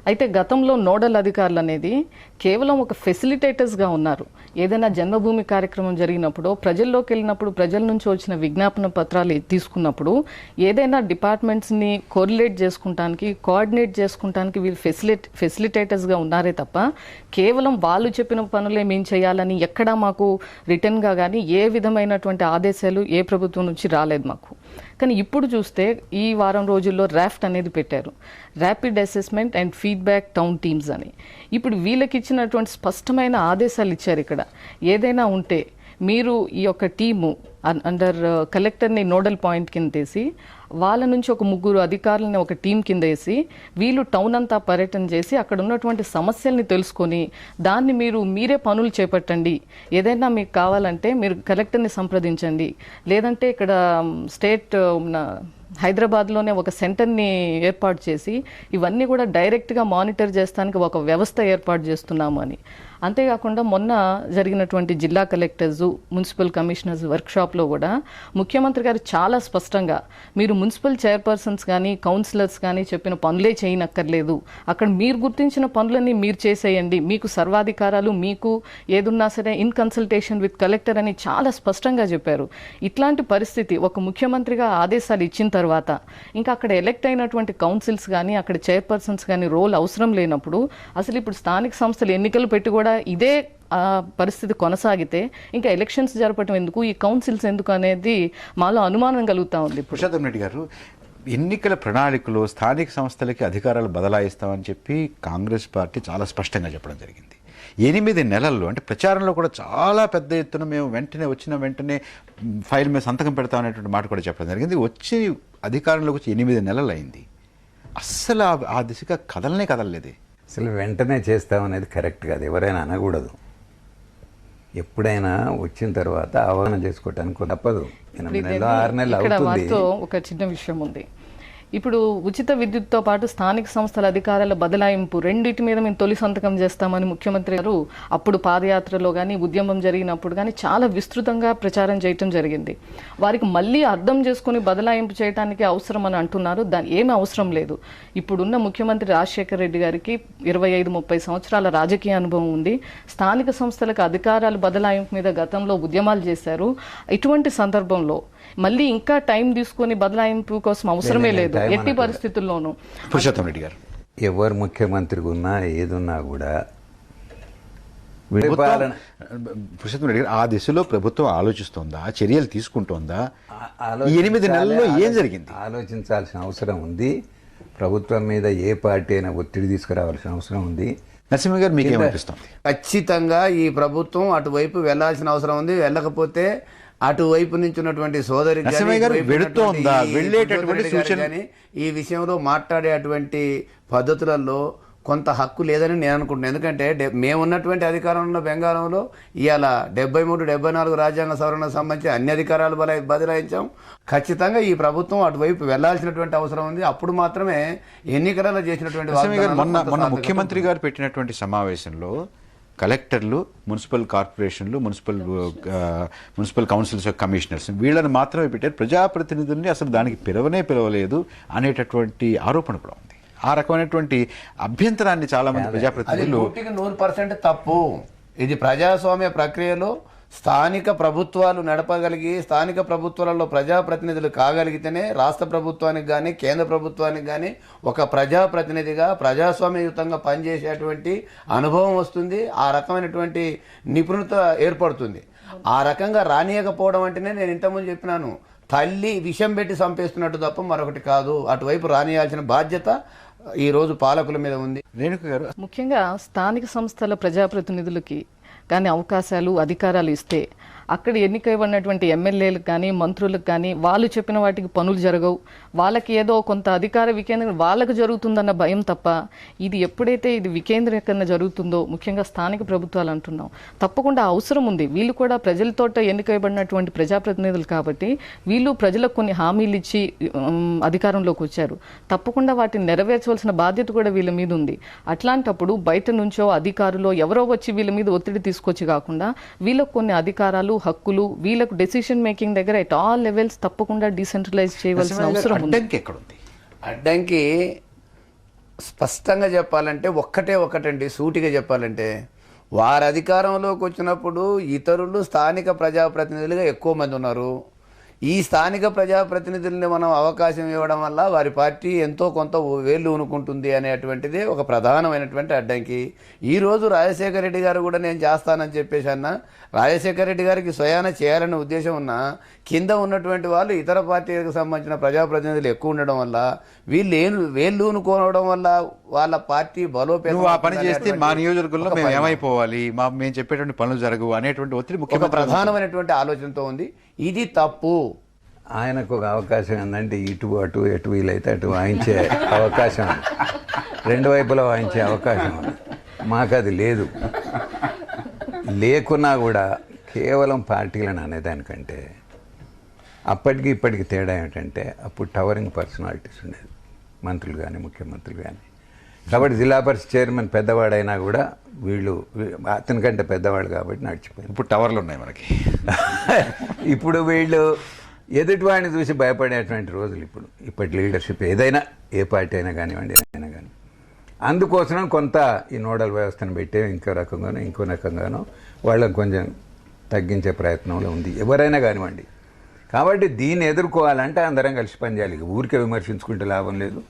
అయితే గతంలో నోడల్ అధికారులు అనేది కేవలం ఒక ఫెసిలిటేటర్స్గా ఉన్నారు. ఏదైనా జన్మభూమి కార్యక్రమం జరిగినప్పుడు, ప్రజల్లోకి వెళ్ళినప్పుడు, ప్రజల నుంచి వచ్చిన విజ్ఞాపన పత్రాలు తీసుకున్నప్పుడు ఏదైనా డిపార్ట్మెంట్స్ని కోరిలేట్ చేసుకుంటానికి, కోఆర్డినేట్ చేసుకుంటానికి వీళ్ళు ఫెసిలిటేటర్స్గా ఉన్నారే తప్ప కేవలం వాళ్ళు చెప్పిన పనులే మేము చేయాలని ఎక్కడా మాకు రిటర్న్గా కానీ ఏ విధమైనటువంటి ఆదేశాలు ఏ ప్రభుత్వం నుంచి రాలేదు మాకు. కానీ ఇప్పుడు చూస్తే ఈ వారం రోజుల్లో ర్యాఫ్ట్ అనేది పెట్టారు, rapid assessment and feedback town teams అని. ఇప్పుడు వీళ్ళకి ఇచ్చినటువంటి స్పష్టమైన ఆదేశాలు ఇచ్చారు. ఇక్కడ ఏదైనా ఉంటే మీరు ఈ యొక్క టీము అండర్ కలెక్టర్ని నోడల్ పాయింట్ కింద వేసి వాళ్ళ నుంచి ఒక 3 అధికారులని ఒక టీం కింద వేసి వీళ్ళు టౌన్ అంతా పర్యటన చేసి అక్కడ ఉన్నటువంటి సమస్యల్ని తెలుసుకొని దాన్ని మీరే పనులు చేపట్టండి. ఏదైనా మీకు కావాలంటే మీరు కలెక్టర్ని సంప్రదించండి, లేదంటే ఇక్కడ స్టేట్ హైదరాబాద్లోనే ఒక సెంటర్ని ఏర్పాటు చేసి ఇవన్నీ కూడా డైరెక్ట్గా మానిటర్ చేస్తానికి ఒక వ్యవస్థ ఏర్పాటు చేస్తున్నాము అని. అంతేకాకుండా మొన్న జరిగినటువంటి జిల్లా కలెక్టర్స్, మున్సిపల్ కమిషనర్స్ వర్క్షాప్లో కూడా ముఖ్యమంత్రి గారు చాలా స్పష్టంగా మీరు మున్సిపల్ చైర్పర్సన్స్ కానీ కౌన్సిలర్స్ కానీ చెప్పిన పనులే చేయనక్కర్లేదు, అక్కడ మీరు గుర్తించిన పనులన్నీ మీరు చేసేయండి, మీకు సర్వాధికారాలు, మీకు ఏదున్నా సరే ఇన్ కన్సల్టేషన్ విత్ కలెక్టర్ అని చాలా స్పష్టంగా చెప్పారు. ఇట్లాంటి పరిస్థితి ఒక ముఖ్యమంత్రిగా ఆదేశాలు ఇచ్చిన తర్వాత ఇంకా అక్కడ ఎలెక్ట్ అయినటువంటి కౌన్సిల్స్ కానీ అక్కడ చైర్పర్సన్స్ కానీ రోల్ అవసరం లేనప్పుడు అసలు ఇప్పుడు స్థానిక సంస్థలు ఎన్నికలు పెట్టి కూడా ఇదే పరిస్థితి కొనసాగితే ఇంకా ఎలక్షన్స్ జరపడం ఎందుకు, ఈ కౌన్సిల్స్ ఎందుకు అనేది మాలో అనుమానం కలుగుతూ ఉంది. పురుషోత్తం రెడ్డి గారు, ఎన్నికల ప్రణాళికలో స్థానిక సంస్థలకి అధికారాలు బదలాయిస్తామని చెప్పి కాంగ్రెస్ పార్టీ చాలా స్పష్టంగా చెప్పడం జరిగింది. 8 నెలల్లో అంటే ప్రచారంలో కూడా చాలా పెద్ద ఎత్తున మేము వచ్చిన వెంటనే ఫైల్ మీద సంతకం పెడతామనేటువంటి మాట కూడా చెప్పడం జరిగింది. అధికారంలోకి వచ్చి 8 నెలలు అయింది, అస్సలు ఆ దిశగా కదలలేదు. అసలు వెంటనే చేస్తామనేది కరెక్ట్ కాదు, ఎవరైనా అనకూడదు. ఎప్పుడైనా వచ్చిన తర్వాత అవగాహన చేసుకోవటానికి తప్పదు. 8 నెలలు 6 నెలలు అవుతుంది. ఒక చిన్న విషయం ఉంది. ఇప్పుడు ఉచిత విద్యుత్తో పాటు స్థానిక సంస్థల అధికారాల బదలాయింపు రెండింటి మీద మేము తొలి సంతకం చేస్తామని ముఖ్యమంత్రి గారు అప్పుడు పాదయాత్రలో కానీ ఉద్యమం జరిగినప్పుడు కానీ చాలా విస్తృతంగా ప్రచారం చేయటం జరిగింది. వారికి మళ్ళీ అర్థం చేసుకుని బదలాయింపు చేయడానికి అవసరం అని అంటున్నారు. దాని ఏమీ అవసరం లేదు. ఇప్పుడున్న ముఖ్యమంత్రి రాజశేఖర రెడ్డి గారికి 25-30 సంవత్సరాల రాజకీయ అనుభవం ఉంది. స్థానిక సంస్థలకు అధికారాలు బదలాయింపు మీద గతంలో ఉద్యమాలు చేశారు. ఇటువంటి సందర్భంలో మళ్ళీ ఇంకా టైం తీసుకొని బదలాయింపు కోసం అవసరమే లేదు time ఎట్టి పరిస్థితుల్లోనూ. పురుషోత్తం రెడ్డి గారు, ఎవరు ముఖ్యమంత్రిగా ఉన్నా ఏదున్నా కూడా విడిపాలన పురుషోత్తం రెడ్డి గారు, ఆ దిశలో ప్రభుత్వం ఆలోచిస్తోందా, చర్యలు తీసుకుంటోందా? ఈ 8 నెలల్లో ఏం జరిగింది? ఆలోచించాల్సిన అవసరం ఉంది. ప్రభుత్వం మీద ఏ పార్టీ అయినా ఒత్తిడి తీసుకురావాల్సిన అవసరం ఉంది. నరసింహ గారు, మీకు ఏమనిపిస్తుంది? ఖచ్చితంగా ఈ ప్రభుత్వం అటువైపు వెళ్లాల్సిన అవసరం ఉంది. వెళ్ళకపోతే అటువైపు నుంచి ఉన్నటువంటి సోదరి ఈ విషయంలో మాట్లాడేటువంటి పద్ధతులలో కొంత హక్కు లేదని నేను అనుకుంటున్నాను. ఎందుకంటే మేమున్నటువంటి అధికారంలో ఉన్న బెంగాలంలో ఇవాళ 73, 74 రాజ్యాంగ సవరణకు సంబంధించి అన్ని అధికారాలు బదలాయించాం. ఖచ్చితంగా ఈ ప్రభుత్వం అటువైపు వెళ్లాల్సినటువంటి అవసరం ఉంది. అప్పుడు మాత్రమే ఎన్నికలలో చేసినటువంటి మొన్న ముఖ్యమంత్రి గారు పెట్టినటువంటి సమావేశంలో కలెక్టర్లు, మున్సిపల్ కార్పొరేషన్లు, మున్సిపల్ కౌన్సిల్స్ యొక్క కమిషనర్స్ వీళ్ళని మాత్రమే పెట్టారు, ప్రజాప్రతినిధుల్ని అసలు దానికి పిలవలేదు అనేటటువంటి ఆరోపణ కూడా ఉంది. ఆ రకమైనటువంటి అభ్యంతరాన్ని చాలా మంది ప్రజాప్రతినిధులు 100% తప్పు. ఇది ప్రజాస్వామ్య ప్రక్రియలో స్థానిక ప్రభుత్వాలు నడపగలిగి స్థానిక ప్రభుత్వాలలో ప్రజాప్రతినిధులు కాగలిగితేనే రాష్ట్ర ప్రభుత్వానికి కానీ కేంద్ర ప్రభుత్వానికి కానీ ఒక ప్రజాప్రతినిధిగా ప్రజాస్వామ్యయుతంగా పనిచేసేటువంటి అనుభవం వస్తుంది. ఆ రకమైనటువంటి నిపుణత ఏర్పడుతుంది. ఆ రకంగా రానియకపోవడం అంటేనే నేను ఇంతకుముందు చెప్పినాను, తల్లి విషం పెట్టి చంపేస్తున్నట్టు తప్ప మరొకటి కాదు. అటువైపు రానియాల్సిన బాధ్యత ఈ రోజు పాలకుల మీద ఉంది. రేణుక గారు, ముఖ్యంగా స్థానిక సంస్థల ప్రజాప్రతినిధులకి కానీ అవకాశాలు, అధికారాలు ఇస్తే అక్కడ ఎన్నికైనటువంటి ఎమ్మెల్యేలకు కానీ మంత్రులకు కానీ వాళ్ళు చెప్పిన వాటికి పనులు జరగవు, వాళ్ళకి ఏదో కొంత అధికార వికేంద్రం వాళ్ళకు జరుగుతుందన్న భయం తప్ప ఇది ఎప్పుడైతే ఇది వికేంద్రీకరణ జరుగుతుందో, ముఖ్యంగా స్థానిక ప్రభుత్వాలు అంటున్నాం, తప్పకుండా అవసరం ఉంది. వీళ్ళు కూడా ప్రజలతో ఎన్నికైబడినటువంటి ప్రజాప్రతినిధులు కాబట్టి వీళ్ళు ప్రజలకు కొన్ని హామీలు ఇచ్చి అధికారంలోకి వచ్చారు. తప్పకుండా వాటిని నెరవేర్చవలసిన బాధ్యత కూడా వీళ్ళ మీద ఉంది. అట్లాంటప్పుడు బయట నుంచో అధికారులు ఎవరో వచ్చి వీళ్ళ మీద ఒత్తిడి తీసుకొచ్చి కాకుండా వీళ్ళకు కొన్ని అధికారాలు, హక్కులు, వీళ్ళకు డెసిషన్ మేకింగ్ దగ్గర ఎట్ ఆల్ లెవెల్స్ తప్పకుండా డీసెంట్రలైజ్ చేయవలసిన అవసరం ఉంది. అడ్డంకి స్పష్టంగా చెప్పాలంటే ఒకటండి, సూటిగా చెప్పాలంటే వారి అధికారంలోకి వచ్చినప్పుడు ఇతరులు స్థానిక ప్రజాప్రతినిధులుగా ఎక్కువ మంది ఉన్నారు. ఈ స్థానిక ప్రజాప్రతినిధుల్ని మనం అవకాశం ఇవ్వడం వల్ల వారి పార్టీ ఎంతో కొంత వేళ్ళు ఉనుకుంటుంది అనేటువంటిది ఒక ప్రధానమైనటువంటి అడ్డంకి. ఈరోజు రాజశేఖర రెడ్డి గారు కూడా నేను చేస్తానని చెప్పేసి అన్న, రాజశేఖర రెడ్డి గారికి స్వయాన చేయాలనే ఉద్దేశం ఉన్నా కింద ఉన్నటువంటి వాళ్ళు ఇతర పార్టీలకు సంబంధించిన ప్రజాప్రతినిధులు ఎక్కువ ఉండడం వల్ల వీళ్ళు వేళ్ళు ఉనుకోవడం వల్ల వాళ్ళ పార్టీ బలోపేతం. ఆ పని చేస్తే మా నియోజకవర్గంలో మేము ఏమైపోవాలి, మేము చెప్పేటువంటి పనులు జరగవు అనేటువంటి ఒత్తిడి ఒక ప్రధానమైనటువంటి ఆలోచనతో ఉంది. ఇది తప్పు. ఆయనకు ఒక అవకాశం ఏంటంటే ఇటు అటు ఎటు వీలైతే అటు వాయించే అవకాశం, రెండు వైపులా వాయించే అవకాశం. మాకు అది లేదు. లేకున్నా కూడా కేవలం పార్టీలను అనేదానికంటే అప్పటికి ఇప్పటికి తేడా ఏమిటంటే అప్పుడు టవరింగ్ పర్సనాలిటీస్ ఉండేది, మంత్రులు కానీ ముఖ్యమంత్రులు కానీ. కాబట్టి జిల్లా పరిషత్ చైర్మన్ పెద్దవాడైనా కూడా వీళ్ళు అతనికంటే పెద్దవాళ్ళు కాబట్టి నడిచిపోయింది. ఇప్పుడు టవర్లు ఉన్నాయి మనకి. ఇప్పుడు వీళ్ళు ఎదుటివాడిని చూసి భయపడేటువంటి రోజులు ఇప్పటి లీడర్షిప్ ఏదైనా, ఏ పార్టీ అయినా కానివ్వండి, ఏదైనా కానీ. అందుకోసం కొంత ఈ నోడల్ వ్యవస్థను పెట్టే ఇంకో రకంగానో వాళ్ళని కొంచెం తగ్గించే ప్రయత్నంలో ఉంది ఎవరైనా కానివ్వండి. కాబట్టి దీన్ని ఎదుర్కోవాలంటే అందరం కలిసి పనిచేయాలి. ఊరికే విమర్శించుకుంటే లాభం లేదు,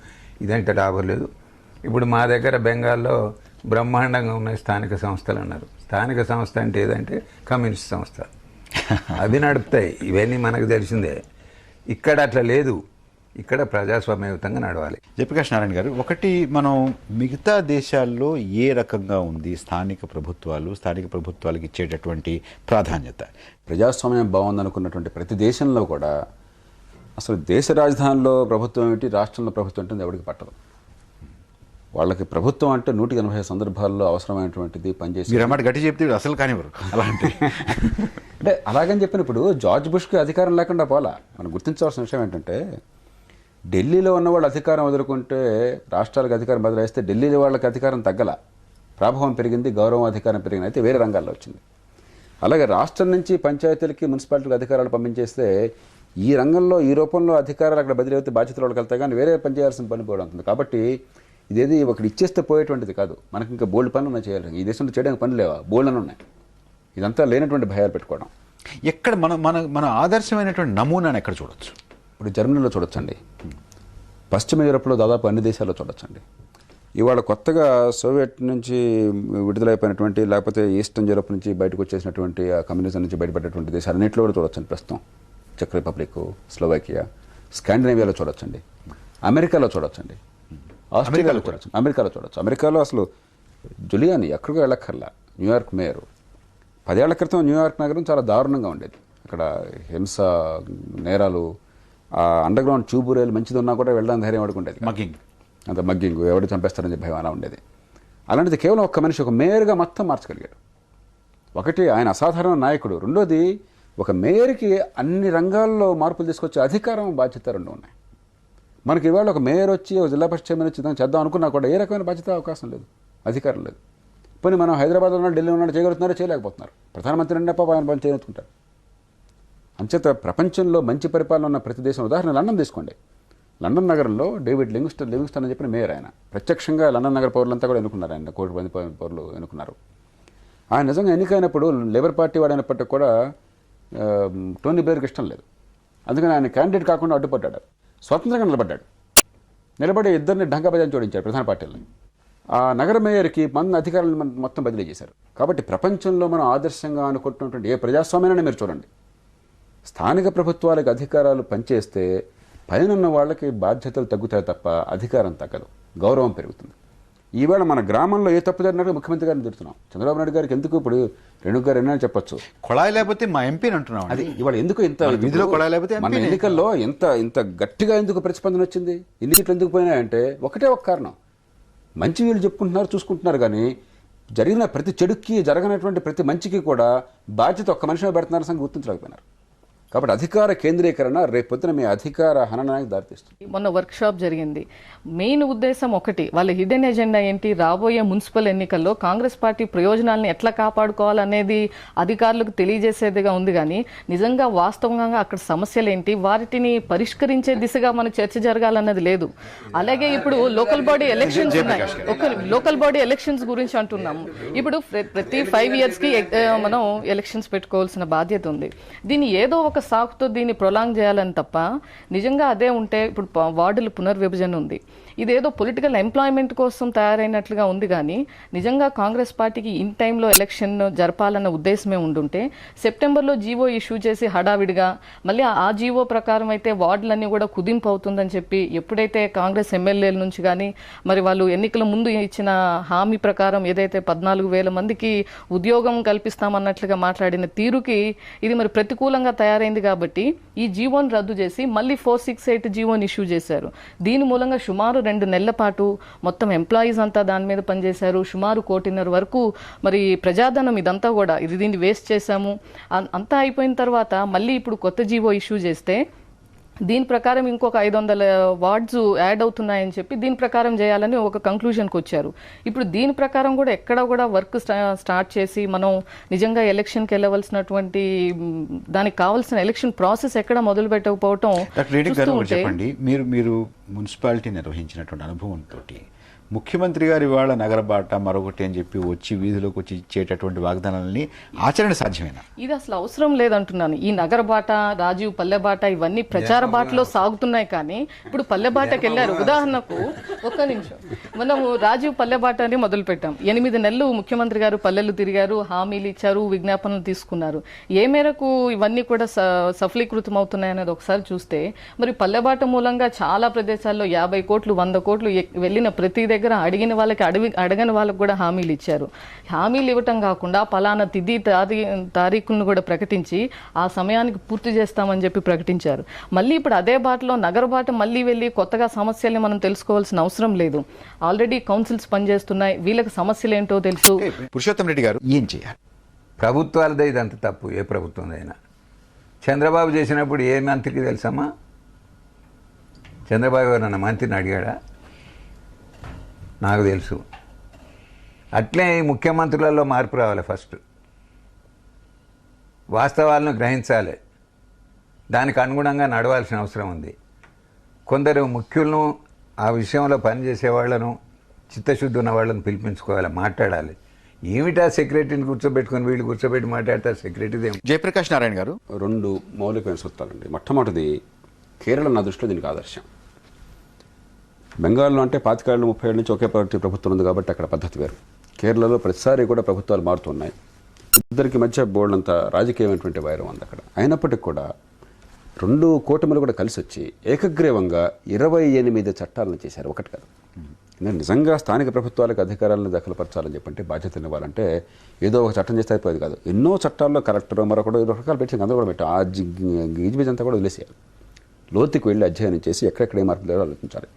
ఇదంటే లాభం లేదు. ఇప్పుడు మా దగ్గర బెంగాల్లో బ్రహ్మాండంగా ఉన్న స్థానిక సంస్థలు అన్నారు. స్థానిక సంస్థ అంటే ఏదంటే కమ్యూనిస్ట్ సంస్థ, అవి నడుపుతాయి. ఇవన్నీ మనకు తెలిసిందే. ఇక్కడ అట్లా లేదు. ఇక్కడ ప్రజాస్వామ్యయుతంగా నడవాలి. జయప్రకాష్ నారాయణ గారు, ఒకటి మనం మిగతా దేశాల్లో ఏ రకంగా ఉంది స్థానిక ప్రభుత్వాలకు ఇచ్చేటటువంటి ప్రాధాన్యత? ప్రజాస్వామ్యం బాగుందనుకున్నటువంటి ప్రతి దేశంలో కూడా అసలు దేశ రాజధానిలో ప్రభుత్వం ఏమిటి, రాష్ట్రంలో ప్రభుత్వం ఏంటి ఎవరికి పట్టదు. వాళ్ళకి ప్రభుత్వం అంటే 180 సందర్భాల్లో అవసరమైనటువంటిది పనిచేసి గట్టి చెప్తే అసలు కానివ్వరు. అలాంటి అంటే అలాగని చెప్పినప్పుడు జార్జ్ బుష్కి అధికారం లేకుండా పోలా. మనం గుర్తించవలసిన విషయం ఏంటంటే ఢిల్లీలో ఉన్న వాళ్ళు అధికారం వదులుకుంటే రాష్ట్రాలకు అధికారం బదిలేస్తే ఢిల్లీలో వాళ్ళకి అధికారం తగ్గల, ప్రాభవం పెరిగింది, గౌరవం అధికారం పెరిగింది. అయితే వేరే రంగాల్లో వచ్చింది. అలాగే రాష్ట్రం నుంచి పంచాయతీలకి మున్సిపాలిటీలకు అధికారాలు పంపించేస్తే ఈ రంగంలో ఈ రూపంలో అధికారాలు అక్కడ బదిలీ అయితే బాధ్యతలు వాళ్ళకి వెళ్తాయి, కానీ వేరే పని చేయాల్సిన పని కూడా ఉంటుంది. కాబట్టి ఇదేది ఒకటి ఇచ్చేస్తే పోయేటువంటిది కాదు. మనకి ఇంకా బోల్డ్ పనులు ఉన్నాయి చేయాలి. ఈ దేశంలో చేయడానికి పనులు లేవా, బోల్డ్ అని ఉన్నాయి. ఇదంతా లేనటువంటి భయాలు పెట్టుకోవడం. ఎక్కడ మన ఆదర్శమైనటువంటి నమూనాను ఎక్కడ చూడొచ్చు? ఇప్పుడు జర్మనీలో చూడొచ్చండి, పశ్చిమ యూరోప్లో దాదాపు అన్ని దేశాల్లో చూడొచ్చండి. ఇవాళ కొత్తగా సోవియట్ నుంచి విడుదలైపోయినటువంటి, లేకపోతే ఈస్టర్న్ యూరోప్ నుంచి బయటకు వచ్చేసినటువంటి ఆ కమ్యూనిజం నుంచి బయటపడేటువంటి దేశాలన్నింటిలో కూడా చూడొచ్చండి ప్రస్తుతం. చెక్ రిపబ్లిక్, స్లోవాకియా, స్కాండినేవియాలో చూడొచ్చండి, అమెరికాలో చూడొచ్చండి, ఆస్ట్రేలియాలో చూడొచ్చు, అమెరికాలో చూడొచ్చు. అమెరికాలో అసలు జులియాని ఎక్కడికో వెళ్ళక్కర్లా, న్యూయార్క్ మేయరు. 10 ఏళ్ల క్రితం న్యూయార్క్ నగరం చాలా దారుణంగా ఉండేది. అక్కడ హింస, నేరాలు, ఆ అండర్ గ్రౌండ్ ట్యూబ్ రైలు మంచిది ఉన్నా కూడా వెళ్ళడానికి ధైర్యం పడుకుండేది. అంత మగ్గింగ్, ఎవరు చంపేస్తారని చెప్పి భయం అలా ఉండేది. అలాంటిది కేవలం ఒక్క మనిషి ఒక మేయర్గా మొత్తం మార్చగలిగాడు. ఒకటి, ఆయన అసాధారణ నాయకుడు. రెండోది, ఒక మేయర్కి అన్ని రంగాల్లో మార్పులు తీసుకొచ్చే అధికారం, బాధ్యత రెండు ఉన్నాయి. మనకి ఇవాళ ఒక మేయర్ వచ్చి, ఒక జిల్లా పరిషత్ చైర్మన్ వచ్చి చేద్దాం అనుకున్నా కూడా ఏ రకమైన బాధ్యత, అవకాశం లేదు, అధికారం లేదు. పోనీ మనం హైదరాబాద్లో ఉన్న, ఢిల్లీలో ఉన్న చేయగలుగుతున్నారో చేయలేకపోతున్నారు. ప్రధానమంత్రి అన్నప్ప ఆయన పని చేయనుకుంటారు. అంచేత ప్రపంచంలో మంచి పరిపాలన ఉన్న ప్రతి దేశం, ఉదాహరణ లండన్ తీసుకోండి. లండన్ నగరంలో డేవిడ్ లివింగ్స్టన్ అని చెప్పిన మేయర్. ఆయన ప్రత్యక్షంగా లండన్ నగర పౌరులంతా కూడా ఎన్నుకున్నారు. ఆయన 1 కోటి మంది పౌరులు ఎన్నుకున్నారు. ఆయన నిజంగా ఎన్నికైనప్పుడు లేబర్ పార్టీ వాడైనప్పటికీ కూడా టోనీ బ్లేర్కి ఇష్టం లేదు. అందుకని ఆయన క్యాండిడేట్ కాకుండా అడ్డుపడ్డాడు. స్వతంత్రంగా నిలబడి ఇద్దరిని ఢంకాబజాన్ని జోడించారు ప్రధాన పార్టీలని. ఆ నగర మేయర్కి అధికారులను మొత్తం బదిలీ చేశారు. కాబట్టి ప్రపంచంలో మనం ఆదర్శంగా అనుకుంటున్నటువంటి ఏ ప్రజాస్వామ్యాన్ని మీరు చూడండి, స్థానిక ప్రభుత్వాలకు అధికారాలు పనిచేస్తే పైన వాళ్ళకి బాధ్యతలు తగ్గుతాయి తప్ప అధికారం తగ్గదు, గౌరవం పెరుగుతుంది. ఈవేళ మన గ్రామంలో ఏ తప్పు జరిగినట్టు ముఖ్యమంత్రి గారిని తిడుతున్నాం. చంద్రబాబు నాయుడు గారికి ఎందుకు ఇప్పుడు రేణుక గారు ఎన్నో చెప్పొచ్చు, కొళాయి లేకపోతే మా ఎంపీని అంటున్నాం. అది ఇవాళ ఎందుకు ఇంత విధిలో కొళాయి లేకపోతే మన ఎన్నికల్లో ఇంత గట్టిగా ఎందుకు ప్రతిస్పందన వచ్చింది, ఇన్ని సీట్లు ఎందుకు పోయినాయంటే ఒకటే ఒక కారణం. మంచి వీళ్ళు చెప్పుకుంటున్నారు, చూసుకుంటున్నారు, కానీ జరిగిన ప్రతి చెడుకి, జరగనటువంటి ప్రతి మంచికి కూడా బాధ్యత ఒక్క మనిషిని పెడుతున్నారు, సంగతి గుర్తించలేకపోయినారు. కాబట్టి అధికార కేంద్రీకరణ రేపొద్దున మీ అధికార హననానికి దారితీస్తుంది. మొన్న వర్క్ షాప్ జరిగింది. మెయిన్ ఉద్దేశం ఒకటి, వాళ్ళ హిడెన్ ఎజెండా ఏంటి, రాబోయే మున్సిపల్ ఎన్నికల్లో కాంగ్రెస్ పార్టీ ప్రయోజనాలను ఎట్లా కాపాడుకోవాలనేది అధికారులకు తెలియజేసేదిగా ఉంది. కానీ నిజంగా వాస్తవంగా అక్కడ సమస్యలు ఏంటి, వాటిని పరిష్కరించే దిశగా మనకు చర్చ జరగాలన్నది లేదు. అలాగే ఇప్పుడు లోకల్ బాడీ ఎలక్షన్స్ ఉన్నాయి. లోకల్ బాడీ ఎలక్షన్స్ గురించి అంటున్నాము. ఇప్పుడు ప్రతి 5 years కి మనం ఎలక్షన్స్ పెట్టుకోవాల్సిన బాధ్యత ఉంది. దీన్ని ఏదో ఒక సాకుతో దీన్ని ప్రొలాంగ్ చేయాలని తప్ప, నిజంగా అదే ఉంటే ఇప్పుడు వార్డుల పునర్విభజన ఉంది, ఇదేదో పొలిటికల్ ఎంప్లాయ్మెంట్ కోసం తయారైనట్లుగా ఉంది. కానీ నిజంగా కాంగ్రెస్ పార్టీకి ఇన్ టైంలో ఎలక్షన్ జరపాలన్న ఉద్దేశమే ఉండుంటే సెప్టెంబర్లో జీవో ఇష్యూ చేసి హడావిడిగా మళ్ళీ ఆ జీవో ప్రకారం అయితే వార్డులన్నీ కూడా కుదింపు అవుతుందని చెప్పి ఎప్పుడైతే కాంగ్రెస్ ఎమ్మెల్యేల నుంచి కానీ మరి వాళ్ళు ఎన్నికల ముందు ఇచ్చిన హామీ ప్రకారం ఏదైతే 14,000 మందికి ఉద్యోగం కల్పిస్తామన్నట్లుగా మాట్లాడిన తీరుకి ఇది మరి ప్రతికూలంగా తయారైంది. కాబట్టి ఈ జీవోని రద్దు చేసి మళ్ళీ 468 జీవోని ఇష్యూ చేశారు. దీని మూలంగా సుమారు 2 నెలల పాటు మొత్తం ఎంప్లాయీస్ అంతా దాని మీద పనిచేశారు. సుమారు 1.5 కోటి వరకు మరి ప్రజాధనం ఇదంతా కూడా దీన్ని వేస్ట్ చేశాము. అంతా అయిపోయిన తర్వాత మళ్ళీ ఇప్పుడు కొత్త జీవో ఇష్యూ చేస్తే దీని ప్రకారం ఇంకొక 500 వార్డ్స్ యాడ్ అవుతున్నాయని చెప్పి దీని ప్రకారం చేయాలని ఒక కంక్లూజన్కి వచ్చారు. ఇప్పుడు దీని ప్రకారం కూడా ఎక్కడ కూడా వర్క్ స్టార్ట్ చేసి మనం నిజంగా ఎలక్షన్కి వెళ్ళవలసినటువంటి దానికి కావాల్సిన ఎలక్షన్ ప్రాసెస్ ఎక్కడ మొదలు పెట్టకపోవటం. చెప్పండి, మీరు మున్సిపాలిటీ నిర్వహించినటువంటి అనుభవంతో ముఖ్యమంత్రి గారు ఇవాళ నగరబాట మరొకటి అని చెప్పి వచ్చి వీధిలోకి వచ్చి ఇచ్చేటటువంటి వాగ్దానాలని ఆచరణ సాధ్యమేనా? ఇది అసలు అవసరం లేదంటున్నాను. ఈ నగరబాట, రాజీవ్ పల్లెబాట ఇవన్నీ ప్రచార బాటలో సాగుతున్నాయి. కానీ ఇప్పుడు పల్లెబాటకి వెళ్ళారు. ఉదాహరణకు ఒక్క నిమిషం, మనము రాజీవ్ పల్లెబాట అని మొదలు పెట్టాం. 8 నెలలు ముఖ్యమంత్రి గారు పల్లెలు తిరిగారు, హామీలు ఇచ్చారు, విజ్ఞాపనలు తీసుకున్నారు. ఏ మేరకు ఇవన్నీ కూడా సఫలీకృతం అవుతున్నాయనేది ఒకసారి చూస్తే మరి పల్లెబాట మూలంగా చాలా ప్రదేశాల్లో 50 కోట్లు 100 కోట్లు వెళ్ళిన ప్రతి దగ్గర అడిగిన వాళ్ళకి అడగని వాళ్ళకి కూడా హామీలు ఇచ్చారు. హామీలు ఇవ్వటం కాకుండా పలానా తిథి తారీఖులను కూడా ప్రకటించి ఆ సమయానికి పూర్తి చేస్తామని చెప్పి ప్రకటించారు. మళ్ళీ ఇప్పుడు అదే బాటలో నగరబాట మళ్ళీ వెళ్ళి కొత్తగా సమస్యల్ని మనం తెలుసుకోవాల్సిన అవసరం లేదు. ఆల్రెడీ కౌన్సిల్స్ పనిచేస్తున్నాయి, వీళ్ళకి సమస్యలు ఏంటో తెలుసు. పురుషోత్తం రెడ్డి గారు ఏం చేయాలి? ప్రభుత్వాలదే ఇదంత తప్పు, ఏ ప్రభుత్వందైనా. చంద్రబాబు చేసినప్పుడు ఏ మంత్రికి తెలుసమ్మా? చంద్రబాబు ఎవరన్నా మంత్రిని అడిగాడా? నాకు తెలుసు. అట్లే ముఖ్యమంత్రులలో మార్పు రావాలి. ఫస్ట్ వాస్తవాలను గ్రహించాలి, దానికి అనుగుణంగా నడవాల్సిన అవసరం ఉంది. కొందరు ముఖ్యులను, ఆ విషయంలో పనిచేసే వాళ్లను, చిత్తశుద్ధి ఉన్న వాళ్ళని పిలిపించుకోవాలి, మాట్లాడాలి. ఏమిటా సెక్రటరీని కూర్చోబెట్టుకొని వీళ్ళు కూర్చోబెట్టి మాట్లాడతారు? సెక్రటరీ జయప్రకాష్ నారాయణ గారు, 2 మౌలికమైన సూత్రాలండి. మొట్టమొదటిది, కేరళ నా దృష్టిలో దీనికి ఆదర్శం. బెంగాల్లో అంటే 25 ఏళ్ళు 30 ఏళ్ళ నుంచి ఒకే పార్టీ ప్రభుత్వం ఉంది కాబట్టి అక్కడ పద్ధతి వేరు. కేరళలో ప్రతిసారి కూడా ప్రభుత్వాలు మారుతున్నాయి. ఇద్దరికి మధ్య బోర్డంత రాజకీయమైనటువంటి వైరం ఉంది అక్కడ. అయినప్పటికీ కూడా 2 కూటమిలు కూడా కలిసి వచ్చి ఏకగ్రీవంగా 28 చట్టాలను చేశారు, ఒకటి కాదు. నిజంగా స్థానిక ప్రభుత్వాలకు అధికారాలను దఖలుపరచాలని చెప్పంటే, బాధ్యతలు ఇవ్వాలంటే ఏదో ఒక చట్టం చేస్తే అయిపోయేది కాదు. ఎన్నో చట్టాల్లో కలెక్టర్ మరొకటి రకాలు పెట్టి అందరూ కూడా పెట్టాం. ఆ గీజ్బీజ్ అంతా కూడా వదిలేసేయాలి. లోతుకి వెళ్ళి అధ్యయనం చేసి ఎక్కడెక్కడ ఏ మార్పులు లేదో ఆలోచించాలి.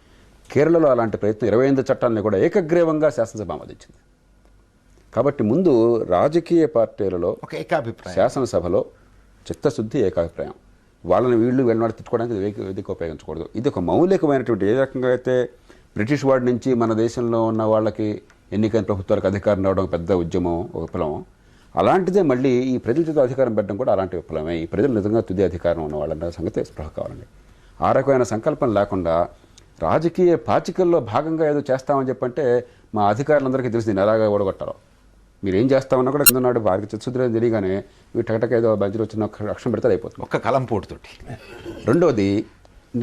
కేరళలో అలాంటి ప్రయత్నం 28 చట్టాలని కూడా ఏకగ్రీవంగా శాసనసభ ఆమోదించింది. కాబట్టి ముందు రాజకీయ పార్టీలలో ఒక ఏకాభిప్రాయం, శాసనసభలో చిత్తశుద్ధి, ఏకాభిప్రాయం. వాళ్ళని వీళ్ళు వెళ్ళినాడు తిట్టుకోవడానికి వేదిక ఉపయోగించకూడదు. ఇది ఒక మౌలికమైనటువంటి, ఏ రకంగా అయితే బ్రిటిష్ వాడి నుంచి మన దేశంలో ఉన్న వాళ్ళకి ఎన్నికైన ప్రభుత్వాలకు అధికారం రావడం పెద్ద ఉద్యమం, ఒక విప్లవం, అలాంటిదే మళ్ళీ ఈ ప్రజల చేత అధికారం పెట్టడం కూడా అలాంటి విప్లవమే. ఈ ప్రజలు నిజంగా తుది అధికారం ఉన్న వాళ్ళన్న సంగతి స్పృహ కావాలండి. ఆ రకమైన సంకల్పం లేకుండా రాజకీయ పాచికల్లో భాగంగా ఏదో చేస్తామని చెప్పంటే మా అధికారులందరికీ తెలిసి దీన్ని ఎలాగా ఓడగొట్టారో. మీరు ఏం చేస్తామన్నా కూడా కింద నాడు వారికి చిత్సుద్రం తెలియగానే వీటి టకటక ఏదో మధ్యలో వచ్చిన అక్షరం పెడితే అయిపోతుంది, ఒక్క కలంపోటుతోటి. రెండవది,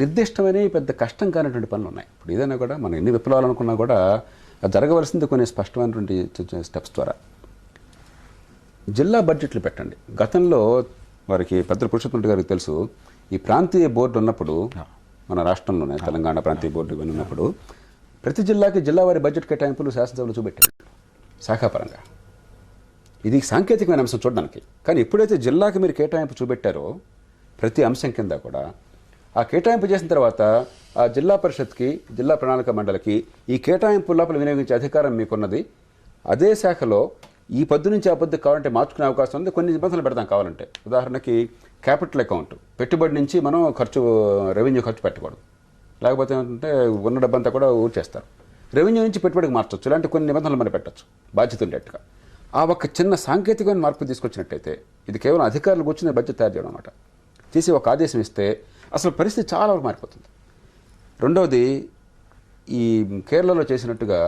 నిర్దిష్టమైన పెద్ద కష్టం కానిటువంటి పనులు ఉన్నాయి. ఇప్పుడు ఏదైనా కూడా మనం ఎన్ని విప్లవాలు అనుకున్నా కూడా అది జరగవలసింది కొన్ని స్పష్టమైనటువంటి స్టెప్స్ ద్వారా. జిల్లా బడ్జెట్లు పెట్టండి. గతంలో వారికి పెద్దల పురుషోత్తమ గారికి తెలుసు, ఈ ప్రాంతీయ బోర్డు ఉన్నప్పుడు మన రాష్ట్రంలోనే తెలంగాణ ప్రాంతీయ బోర్డు ఇవన్నీ ఉన్నప్పుడు ప్రతి జిల్లాకి జిల్లా వారి బడ్జెట్ కేటాయింపులు శాసనసభలో చూపెట్టారు శాఖాపరంగా. ఇది సాంకేతికమైన అంశం చూడడానికి. కానీ ఎప్పుడైతే జిల్లాకి మీరు కేటాయింపు చూపెట్టారో ప్రతి అంశం కింద కూడా ఆ కేటాయింపు చేసిన తర్వాత ఆ జిల్లా పరిషత్కి, జిల్లా ప్రణాళిక మండలికి ఈ కేటాయింపు లోపల వినియోగించే అధికారం మీకున్నది. అదే శాఖలో ఈ పొద్దు నుంచి ఆ పొద్దు కావాలంటే మార్చుకునే అవకాశం ఉంది. కొన్ని నిబంధనలు పెడతాం కావాలంటే. ఉదాహరణకి క్యాపిటల్ అకౌంట్, పెట్టుబడి నుంచి మనం రెవెన్యూ ఖర్చు పెట్టకూడదు. లేకపోతే ఏంటంటే ఉన్న డబ్బంతా కూడా ఊడ్చేస్తారు. రెవెన్యూ నుంచి పెట్టుబడికి మార్చవచ్చు. ఇలాంటి కొన్ని నిబంధనలు మనం పెట్టచ్చు బాధ్యత ఉండేట్టుగా. ఆ ఒక చిన్న సాంకేతికమైన మార్పు తీసుకొచ్చినట్టయితే, ఇది కేవలం అధికారులు కూర్చుని బడ్జెట్ తయారు చేయడం అన్నమాట, చేసి ఒక ఆదేశం ఇస్తే అసలు పరిస్థితి చాలా వరకు మారిపోతుంది. రెండవది, ఈ కేరళలో చేసినట్టుగా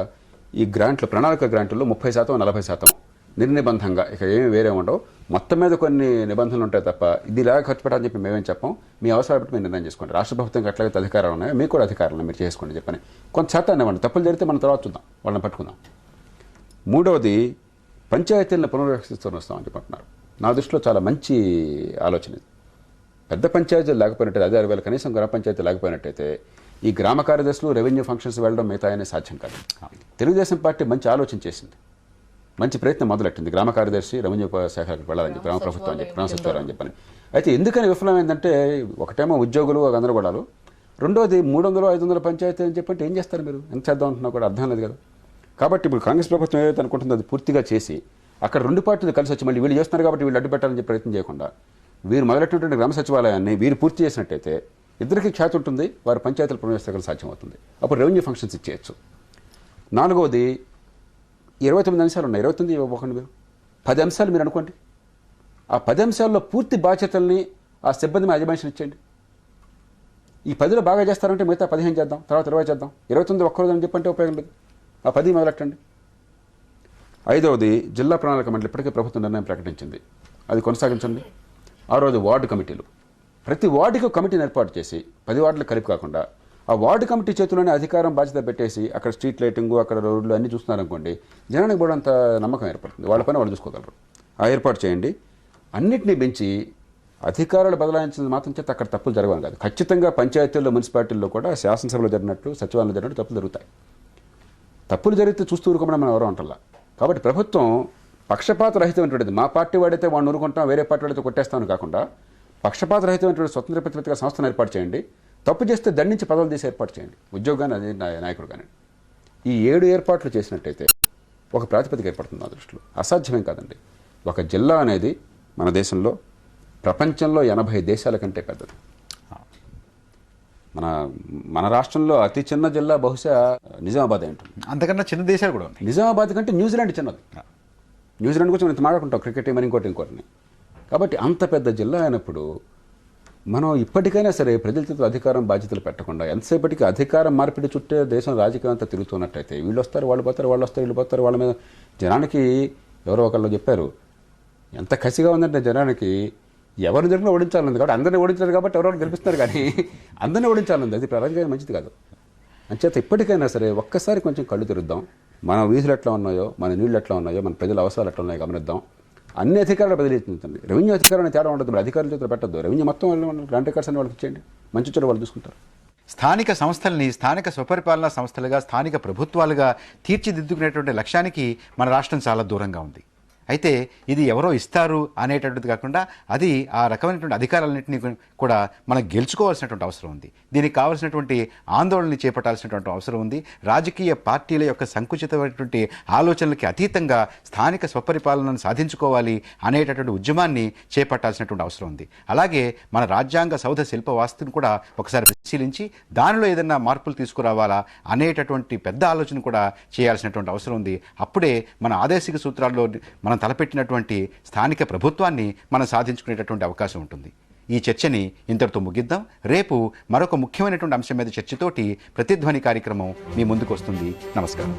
ఈ గ్రాంట్లు, ప్రణాళిక గ్రాంట్లలో 30% 40% నిర్నిబంధంగా, ఇక ఏమి వేరే ఉండవు. మొత్తం మీద కొన్ని నిబంధనలు ఉంటాయి తప్ప ఇది ఇలాగ ఖర్చు పెట్టాలని చెప్పి మేమేం చెప్పాం. మీ అవసరాలు బట్టి మీరు నిర్ణయం చేసుకోండి. రాష్ట్ర ప్రభుత్వంకి ఎట్లాగైతే అధికారాలు ఉన్నాయో మీకు కూడా అధికారాలు ఉన్నాయి, మీరు చేసుకోండి చెప్పని కొంత శాతాన్ని ఇవ్వండి. తప్పులు జరిగితే మనం తర్వాత చూద్దాం, వాళ్ళని పట్టుకుందాం. మూడవది, పంచాయతీలను పునర్వ్యవస్థిస్తూ వస్తామని చెప్పంటున్నారు. నా దృష్టిలో చాలా మంచి ఆలోచన ఇది. పెద్ద పంచాయతీలు లేకపోయినట్టయితే, అదే 60,000 కనీసం గ్రామ పంచాయతీ లేకపోయినట్టయితే ఈ గ్రామ కార్యదర్శులు రెవెన్యూ ఫంక్షన్స్ వెళ్ళడం మిగతా అనేది సాధ్యం కాదు. తెలుగుదేశం పార్టీ మంచి ఆలోచన చేసింది, మంచి ప్రయత్నం మొదలెట్టింది. గ్రామ కార్యదర్శి రెవెన్యూ శాఖకు వెళ్ళాలని చెప్పి, గ్రామ ప్రభుత్వం అని చెప్పి, గ్రామ సచివాలయం అని చెప్పని. అయితే ఎందుకని విఫలం ఏంటంటే, ఒకటేమో ఉద్యోగులు గందరగోళాలు, రెండోది 300-500 పంచాయతీ అని చెప్పంటే ఏం చేస్తారు మీరు? ఎంత చేద్దాం అంటున్నా కూడా అర్థం లేదు కదా. కాబట్టి ఇప్పుడు కాంగ్రెస్ ప్రభుత్వం ఏదైతే అనుకుంటుందో అది పూర్తిగా చేసి అక్కడ 2 పార్టీలు కలిసి వచ్చి మళ్ళీ వీళ్ళు చేస్తున్నారు కాబట్టి వీళ్ళు అడ్డు పెట్టాలని చెప్పి ప్రయత్నం చేయకుండా వీరు మొదలెట్టినటువంటి గ్రామ సచివాలయాన్ని వీరు పూర్తి చేసినట్టయితే ఇద్దరికి ఖ్యాతి ఉంటుంది, వారి పంచాయతీల పునర్వ్యవస్థ సాధ్యమవుతుంది. అప్పుడు రెవెన్యూ ఫంక్షన్స్ ఇచ్చేయచ్చు. నాలుగవది, 29 అంశాలు ఉన్నాయి, 29 ఇవ్వకండి మీరు, 10 అంశాలు మీరు అనుకోండి. ఆ 10 అంశాల్లో పూర్తి బాధ్యతల్ని ఆ సిబ్బంది మీద అజమాయిషన్ ఇచ్చేయండి. ఈ 10లో బాగా చేస్తారంటే మిగతా 15 చేద్దాం, తర్వాత 20 చేద్దాం. 29 ఒక్కరోజు అని చెప్పంటే ఉపయోగం లేదు. ఆ 10 మొదలెట్టండి. ఐదవది, జిల్లా ప్రణాళిక మండలి ఇప్పటికే ప్రభుత్వం నిర్ణయం ప్రకటించింది, అది కొనసాగించండి. ఆ రోజు వార్డు కమిటీలు, ప్రతి వార్డుకి కమిటీని ఏర్పాటు చేసి 10 వార్డులు కలిపి కాకుండా ఆ వార్డు కమిటీ చేతిలోనే అధికారం బాధ్యత పెట్టేసి అక్కడ స్ట్రీట్ లైటింగు, అక్కడ రోడ్లు అన్నీ చూస్తున్నారనుకోండి, జనానికి కూడా అంత నమ్మకం ఏర్పడుతుంది, వాళ్ళ పైన వాళ్ళు చూసుకోగలరు. ఆ ఏర్పాటు చేయండి. అన్నింటినీ పెంచి అధికారాలు బదలాయించింది మాత్రం చేత అక్కడ తప్పులు జరగని కాదు. ఖచ్చితంగా పంచాయతీల్లో, మున్సిపాలిటీల్లో కూడా శాసనసభలో జరిగినట్టు, సచివాలయంలో జరిగినట్టు తప్పులు జరుగుతాయి. తప్పులు జరిగితే చూస్తూ ఊరుకోమని మనం ఎవరో అంటల్లా. కాబట్టి ప్రభుత్వం పక్షపాత రహితమైనటువంటిది, మా పార్టీ వాడైతే వాడిని ఊరుకుంటాం, వేరే పార్టీ వాడితే కొట్టేస్తామని కాకుండా పక్షపాత రహితమైనటువంటి స్వతంత్ర ప్రతిపత్తిగా సంస్థను ఏర్పాటు చేయండి. తప్పు చేస్తే దండించి పదవులు తీసి ఏర్పాటు చేయండి, ఉద్యోగాన్ని, అదే నాయకుడు కానీ. ఈ 7 ఏర్పాట్లు చేసినట్టయితే ఒక ప్రాతిపదిక ఏర్పడుతుంది నా దృష్టిలో. అసాధ్యమేం కాదండి. ఒక జిల్లా అనేది మన దేశంలో ప్రపంచంలో 80 దేశాల కంటే పెద్దది. మన రాష్ట్రంలో అతి చిన్న జిల్లా బహుశా నిజామాబాద్ ఉంటుంది. అంతకన్నా చిన్న దేశాలు కూడా ఉన్నాయి. నిజామాబాద్ కంటే న్యూజిలాండ్ చిన్నది. న్యూజిలాండ్ గురించి మనం మాట్లాడుకుంటాం, క్రికెట్ టీం ఇంకోటిని. కాబట్టి అంత పెద్ద జిల్లా అయినప్పుడు మనం ఇప్పటికైనా సరే ప్రజల చేతిలో అధికారం బాధ్యతలు పెట్టకుండా ఎంతసేపటికి అధికారం మార్పిడి చుట్టే దేశం రాజకీయం అంతా తిరుగుతున్నట్టయితే వీళ్ళు వస్తారు వాళ్ళు పోతారు, వాళ్ళు వస్తారు వీళ్ళు పోతారు, వాళ్ళ మీద జనానికి ఎవరో ఒకళ్ళు చెప్పారు ఎంత కసిగా ఉందంటే జనానికి ఎవరిని జరిగినా ఓడించాలని, కాబట్టి అందరినీ ఓడించారు కాబట్టి ఎవరెవరు గెలిపిస్తున్నారు, కానీ అందరినీ ఓడించాలని అది రాజకీయం మంచిది కాదు. అంచేత ఇప్పటికైనా సరే ఒక్కసారి కొంచెం కళ్ళు తిరుగుద్దాం. మన వీధులు ఎట్లా ఉన్నాయో, మన నీళ్ళు ఎట్లా ఉన్నాయో, మన ప్రజల అవసరాలు ఎట్లా ఉన్నాయో గమనిద్దాం. అన్ని అధికారులు బదిలీంచండి. రెవెన్యూ అధికారాన్ని తేడా ఉండదు, అధికారుల చేతిలో పెట్టద్దు. రెవెన్యూ మొత్తం గ్రాంట్ రికార్డ్స్ అన్ని వాళ్ళకి ఇచ్చేయండి, మంచి చెడు వాళ్ళు చూసుకుంటారు. స్థానిక సంస్థల్ని స్థానిక స్వపరిపాలనా సంస్థలుగా, స్థానిక ప్రభుత్వాలుగా తీర్చిదిద్దుకునేటువంటి లక్ష్యానికి మన రాష్ట్రం చాలా దూరంగా ఉంది. అయితే ఇది ఎవరో ఇస్తారు అనేటటువంటిది కాకుండా అది ఆ రకమైనటువంటి అధికారాలన్నింటినీ కూడా మనం గెలుచుకోవాల్సినటువంటి అవసరం ఉంది. దీనికి కావాల్సినటువంటి ఆందోళనని చేపట్టాల్సినటువంటి అవసరం ఉంది. రాజకీయ పార్టీల యొక్క సంకుచితమైనటువంటి ఆలోచనలకి అతీతంగా స్థానిక స్వపరిపాలనను సాధించుకోవాలి అనేటటువంటి ఉద్యమాన్ని చేపట్టాల్సినటువంటి అవసరం ఉంది. అలాగే మన రాజ్యాంగ సౌధ శిల్ప వాస్తుని కూడా ఒకసారి పరిశీలించి దానిలో ఏదైనా మార్పులు తీసుకురావాలా అనేటటువంటి పెద్ద ఆలోచన కూడా చేయాల్సినటువంటి అవసరం ఉంది. అప్పుడే మన ఆదేశిక సూత్రాల్లో మనం తలపెట్టినటువంటి స్థానిక ప్రభుత్వాన్ని మనం సాధించుకునేటటువంటి అవకాశం ఉంటుంది. ఈ చర్చని ఇంతటితో ముగిద్దాం. రేపు మరొక ముఖ్యమైనటువంటి అంశం మీద చర్చతోటి ప్రతిధ్వని కార్యక్రమం మీ ముందుకు వస్తుంది. నమస్కారం.